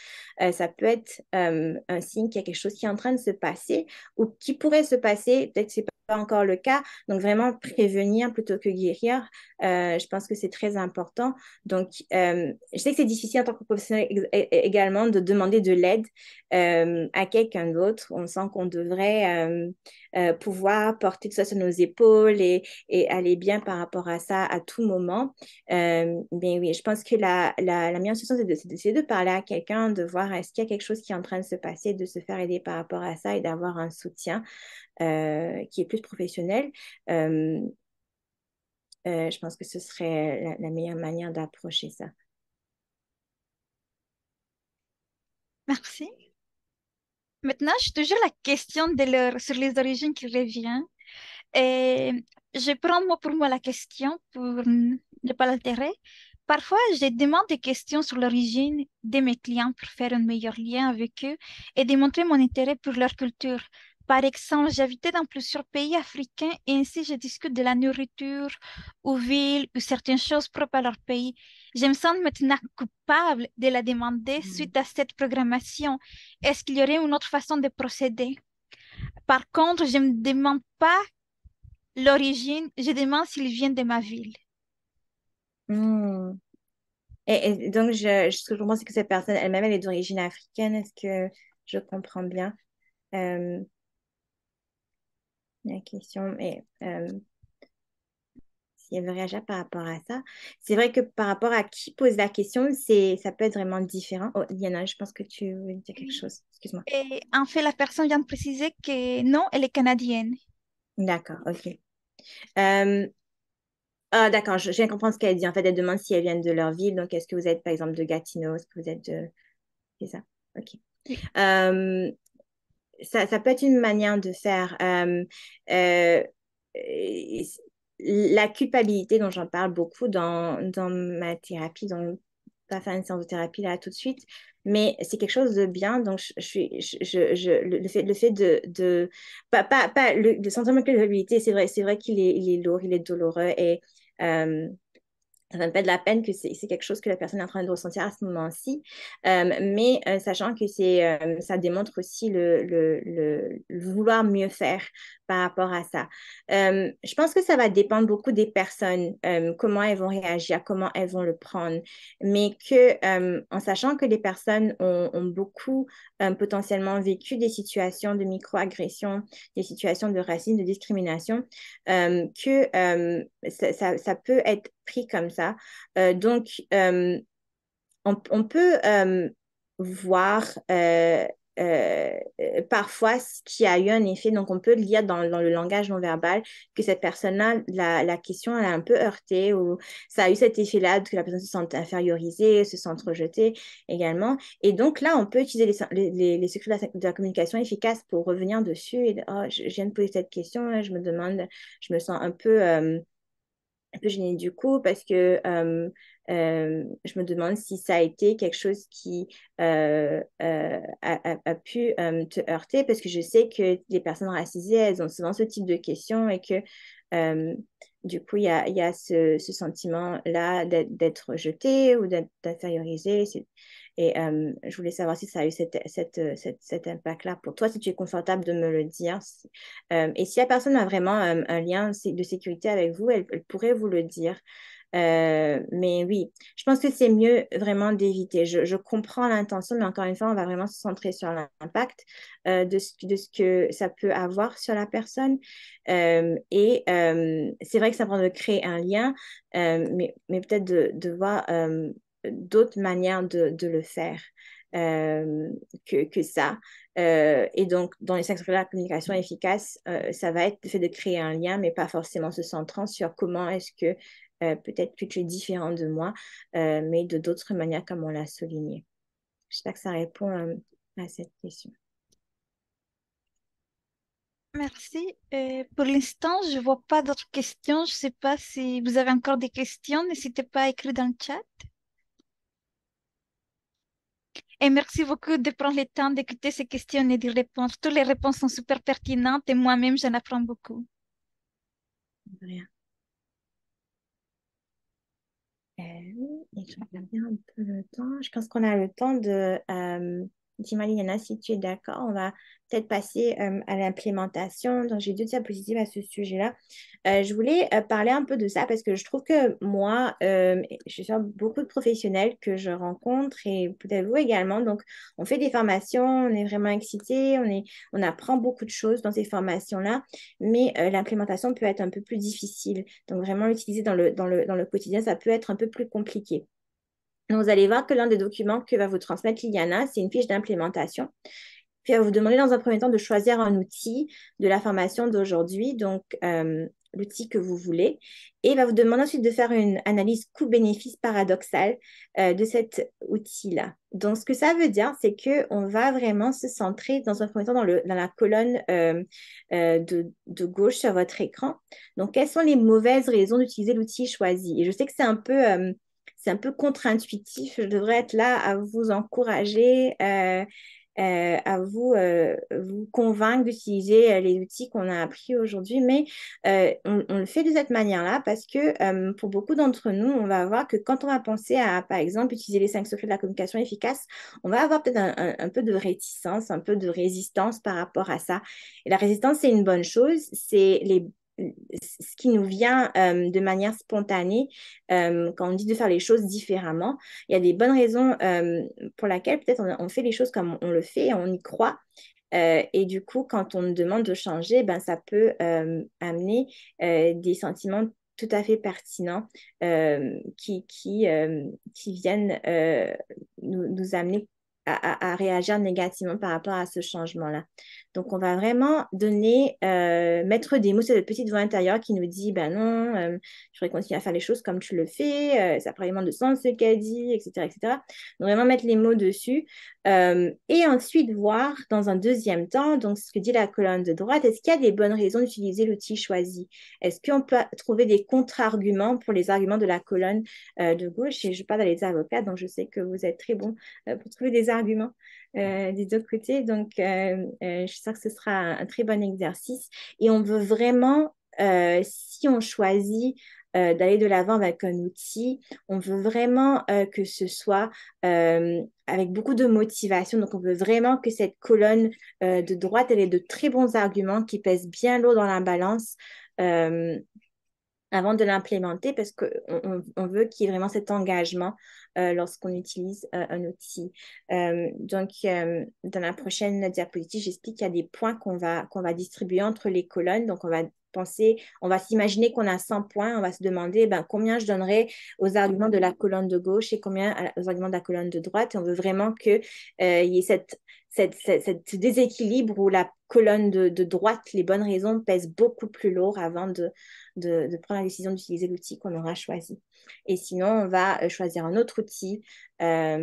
Ça peut être un signe qu'il y a quelque chose qui est en train de se passer ou qui pourrait se passer. Peut-être que ce n'est pas encore le cas. Donc, vraiment prévenir plutôt que guérir, je pense que c'est très important. Donc, je sais que c'est difficile en tant que professionnel également de demander de l'aide à quelqu'un d'autre. On sent qu'on devrait pouvoir porter tout ça sur nos épaules et aller bien par rapport à ça à tout moment. Mais oui, je pense que la meilleure solution, c'est d'essayer de parler à quelqu'un, de voir est-ce qu'il y a quelque chose qui est en train de se passer, de se faire aider par rapport à ça et d'avoir un soutien qui est plus professionnel. Euh, je pense que ce serait la meilleure manière d'approcher ça. Merci. Maintenant, j'ai toujours la question sur les origines qui revient. Et je prends mot pour moi la question pour ne pas l'altérer. Parfois, je demande des questions sur l'origine de mes clients pour faire un meilleur lien avec eux et démontrer mon intérêt pour leur culture. Par exemple, j'ai habité dans plusieurs pays africains et ainsi je discute de la nourriture ou ville ou certaines choses propres à leur pays. Je me sens maintenant coupable de la demander suite à cette programmation. Est-ce qu'il y aurait une autre façon de procéder? Par contre, je ne me demande pas l'origine, je demande s'ils viennent de ma ville. Hmm. Et donc, ce que je comprends, c'est que cette personne elle-même, elle est d'origine africaine. Est-ce que je comprends bien euh, la question? Et si elle veut réagir par rapport à ça. C'est vrai que par rapport à qui pose la question, ça peut être vraiment différent. Oh, Diana, je pense que tu veux dire quelque Oui. chose. Excuse-moi. Et en fait, la personne vient de préciser que non, elle est canadienne. D'accord, ok. Euh, d'accord, je viens de comprendre ce qu'elle dit. En fait, elle demande si elles viennent de leur ville. Donc, est-ce que vous êtes, par exemple, de Gatineau? Est-ce que vous êtes de... C'est ça? Ok. Oui. Euh, ça peut être une manière de faire. Euh, la culpabilité dont j'en parle beaucoup dans ma thérapie, pas faire une séance de thérapie là tout de suite, mais c'est quelque chose de bien. Donc, le fait pas le sentiment de culpabilité, c'est vrai qu'il est lourd, il est douloureux et euh, ça ne fait pas de la peine que c'est quelque chose que la personne est en train de ressentir à ce moment-ci, mais sachant que ça démontre aussi le vouloir mieux faire par rapport à ça. Je pense que ça va dépendre beaucoup des personnes, comment elles vont réagir, comment elles vont le prendre, mais en sachant que les personnes ont beaucoup potentiellement vécu des situations de microagression, des situations de racisme, de discrimination, ça peut être pris comme ça. Donc, on peut voir parfois ce qui a eu un effet. Donc, on peut lire dans le langage non verbal que cette personne-là, la question, elle a un peu heurté ou ça a eu cet effet-là que la personne se sent infériorisée, se sent rejetée également. Et donc, là, on peut utiliser les secrets de la communication efficace pour revenir dessus et oh, je viens de poser cette question, là, je me demande, je me sens un peu gênée du coup parce que je me demande si ça a été quelque chose qui a pu te heurter parce que je sais que les personnes racisées, elles ont souvent ce type de questions et que euh, du coup, il y a ce sentiment-là d'être rejeté ou d'être infériorisé. Et je voulais savoir si ça a eu cet impact-là pour toi, si tu es confortable de me le dire. Et si la personne a vraiment un lien de sécurité avec vous, elle pourrait vous le dire. Mais oui, je pense que c'est mieux vraiment d'éviter. Je comprends l'intention, mais encore une fois, on va vraiment se centrer sur l'impact de ce que ça peut avoir sur la personne. Et c'est vrai que ça prend de créer un lien, mais peut-être de voir d'autres manières de le faire que ça. Et donc, dans les cinq secrets de la communication efficace, ça va être le fait de créer un lien, mais pas forcément se centrant sur comment est-ce que peut-être que tu es différent de moi, mais de d'autres manières comme on l'a souligné. J'espère que ça répond à cette question. Merci. Pour l'instant, je vois pas d'autres questions. Je sais pas si vous avez encore des questions. N'hésitez pas à écrire dans le chat. Et merci beaucoup de prendre le temps d'écouter ces questions et d'y répondre. Toutes les réponses sont super pertinentes et moi-même, j'en apprends beaucoup. De rien. Et je regardais un peu le temps. Je pense qu'on a le temps de... dis-moi, Liliana, si tu es d'accord, on va peut-être passer à l'implémentation. Donc, j'ai deux diapositives à ce sujet-là. Je voulais parler un peu de ça parce que je trouve que moi, je suis sur beaucoup de professionnels que je rencontre et peut-être vous également. Donc, on fait des formations, on est vraiment excités, on apprend beaucoup de choses dans ces formations-là, mais l'implémentation peut être un peu plus difficile. Donc, vraiment l'utiliser dans le quotidien, ça peut être un peu plus compliqué. Donc, vous allez voir que l'un des documents que va vous transmettre Liliana, c'est une fiche d'implémentation. Puis, elle va vous demander dans un premier temps de choisir un outil de la formation d'aujourd'hui, donc l'outil que vous voulez. Et il va vous demander ensuite de faire une analyse coût-bénéfice paradoxale de cet outil-là. Donc, ce que ça veut dire, c'est qu'on va vraiment se centrer dans un premier temps dans la colonne de gauche sur votre écran. Donc, quelles sont les mauvaises raisons d'utiliser l'outil choisi? Et je sais que c'est un peu contre-intuitif. Je devrais être là à vous encourager, à vous convaincre d'utiliser les outils qu'on a appris aujourd'hui. Mais on le fait de cette manière-là parce que pour beaucoup d'entre nous, on va voir que quand on va penser à, par exemple, utiliser les cinq secrets de la communication efficace, on va avoir peut-être un peu de réticence, un peu de résistance par rapport à ça. Et la résistance, c'est une bonne chose. Ce qui nous vient de manière spontanée quand on dit de faire les choses différemment. Il y a des bonnes raisons pour lesquelles peut-être on fait les choses comme on le fait, on y croit. Et du coup, quand on nous demande de changer, ben, ça peut amener des sentiments tout à fait pertinents qui viennent nous amener à réagir négativement par rapport à ce changement-là. Donc, on va vraiment mettre des mots sur cette petite voix intérieure qui nous dit, ben non, je voudrais continuer à faire les choses comme tu le fais, ça a vraiment de sens ce qu'elle dit, etc., etc. Donc, vraiment mettre les mots dessus. Et ensuite, voir dans un deuxième temps, donc ce que dit la colonne de droite, est-ce qu'il y a des bonnes raisons d'utiliser l'outil choisi? Est-ce qu'on peut trouver des contre-arguments pour les arguments de la colonne de gauche? Et je parle dans les avocats, donc je sais que vous êtes très bons pour trouver des arguments des deux côtés. Donc, je suis sûre que ce sera un très bon exercice. Et on veut vraiment, si on choisit d'aller de l'avant avec un outil, on veut vraiment que ce soit avec beaucoup de motivation. Donc, on veut vraiment que cette colonne de droite, elle ait de très bons arguments qui pèsent bien lourd dans la balance. euh, Avant de l'implémenter parce qu'on on veut qu'il y ait vraiment cet engagement lorsqu'on utilise un outil. Dans la prochaine diapositive, j'explique qu'il y a des points qu'on va distribuer entre les colonnes. Donc, on va penser, on va s'imaginer qu'on a 100 points. On va se demander combien je donnerais aux arguments de la colonne de gauche et combien aux arguments de la colonne de droite. Et on veut vraiment qu'il y ait cette déséquilibre où la colonne de droite, les bonnes raisons pèsent beaucoup plus lourd avant de prendre la décision d'utiliser l'outil qu'on aura choisi. Et sinon, on va choisir un autre outil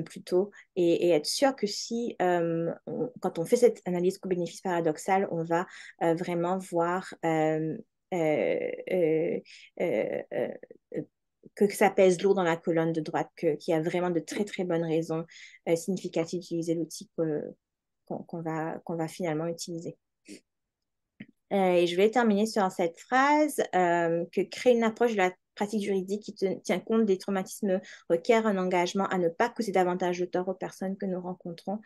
plutôt et être sûr que si, quand on fait cette analyse coût-bénéfice paradoxale, on va vraiment voir euh, euh, euh, que ça pèse lourd dans la colonne de droite, qu'il y a vraiment de très, très bonnes raisons significatives d'utiliser l'outil qu'on va finalement utiliser. Et je vais terminer sur cette phrase que créer une approche de la pratique juridique qui tient compte des traumatismes requiert un engagement à ne pas causer davantage de tort aux personnes que nous rencontrons.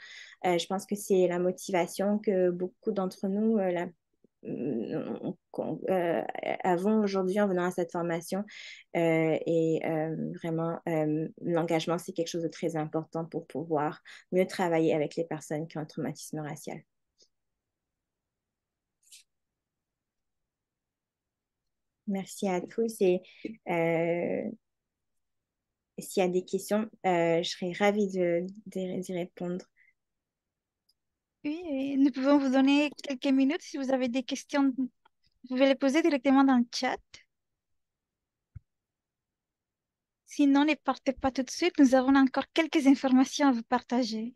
Je pense que c'est la motivation que beaucoup d'entre nous avons aujourd'hui en venant à cette formation. Vraiment, l'engagement, c'est quelque chose de très important pour pouvoir mieux travailler avec les personnes qui ont un traumatisme racial. Merci à tous et s'il y a des questions, je serais ravie d'y répondre. Oui, et nous pouvons vous donner quelques minutes si vous avez des questions. Vous pouvez les poser directement dans le chat. Sinon, ne partez pas tout de suite. Nous avons encore quelques informations à vous partager.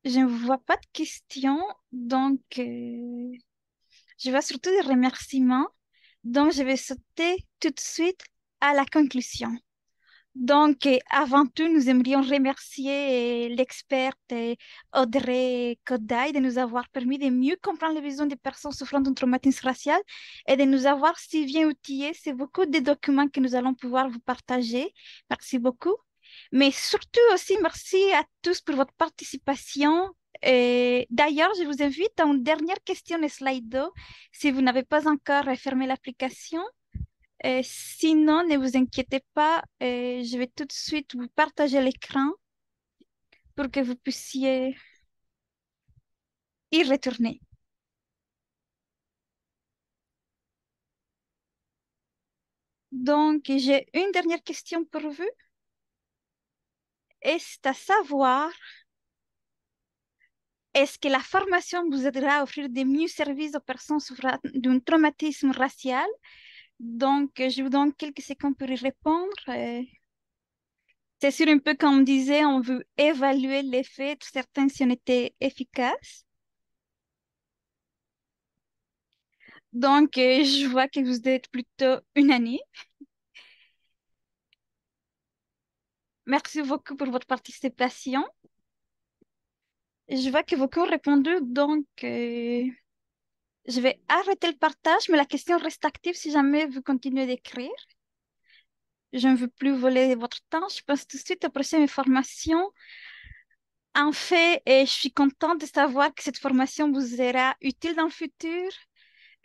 Je ne vois pas de questions, donc je vois surtout des remerciements. Donc, je vais sauter tout de suite à la conclusion. Donc, avant tout, nous aimerions remercier l'experte Audrey Koday de nous avoir permis de mieux comprendre les besoins des personnes souffrant d'un traumatisme racial et de nous avoir si bien outillés. C'est beaucoup de documents que nous allons pouvoir vous partager. Merci beaucoup. Mais surtout aussi, merci à tous pour votre participation. Et d'ailleurs, je vous invite à une dernière question Slido si vous n'avez pas encore fermé l'application. Sinon, ne vous inquiétez pas, je vais tout de suite vous partager l'écran pour que vous puissiez y retourner. Donc, j'ai une dernière question pour vous. Est à savoir, est-ce que la formation vous aidera à offrir des mieux services aux personnes souffrant d'un traumatisme racial? Donc, je vous donne quelques secondes pour y répondre. C'est sûr, un peu comme on disait, on veut évaluer l'effet, être certain si on était efficace. Donc, je vois que vous êtes plutôt unanime. Merci beaucoup pour votre participation. Je vois que beaucoup ont répondu, donc je vais arrêter le partage, mais la question reste active si jamais vous continuez d'écrire. Je ne veux plus voler votre temps. Je passe tout de suite aux prochaines formations. En fait, je suis contente de savoir que cette formation vous sera utile dans le futur.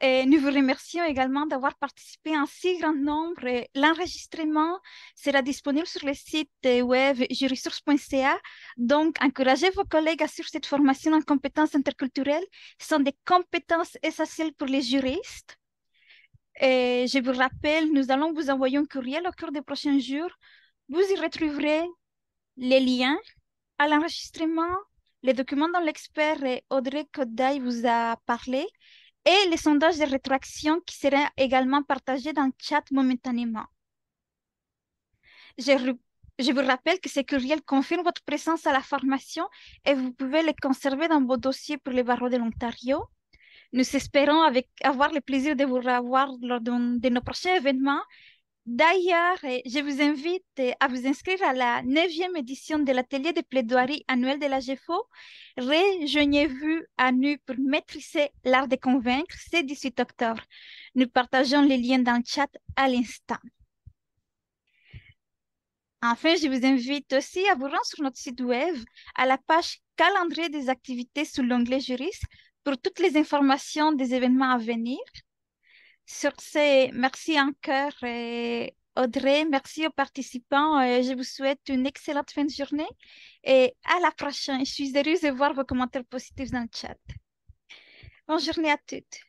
Et nous vous remercions également d'avoir participé en si grand nombre. Et l'enregistrement sera disponible sur le site web jurisource.ca. Donc, encouragez vos collègues à suivre cette formation en compétences interculturelles. Ce sont des compétences essentielles pour les juristes. Et je vous rappelle, nous allons vous envoyer un courriel au cours des prochains jours. Vous y retrouverez les liens à l'enregistrement, les documents dont l'expert Audrey Koday vous a parlé et les sondages de rétroaction qui seront également partagés dans le chat momentanément. Je, je vous rappelle que ces courriels confirment votre présence à la formation et vous pouvez les conserver dans vos dossiers pour les barreaux de l'Ontario. Nous espérons avoir le plaisir de vous revoir lors de nos prochains événements. D'ailleurs, je vous invite à vous inscrire à la 9e édition de l'atelier de plaidoirie annuel de la GEFO. Rejoignez-vous à nous pour maîtriser l'art de convaincre. C'est 18 octobre. Nous partageons les liens dans le chat à l'instant. Enfin, je vous invite aussi à vous rendre sur notre site web à la page calendrier des activités sous l'onglet juriste pour toutes les informations des événements à venir. Sur ce, merci encore Audrey, merci aux participants. Je vous souhaite une excellente fin de journée et à la prochaine. Je suis heureuse de voir vos commentaires positifs dans le chat. Bonne journée à toutes.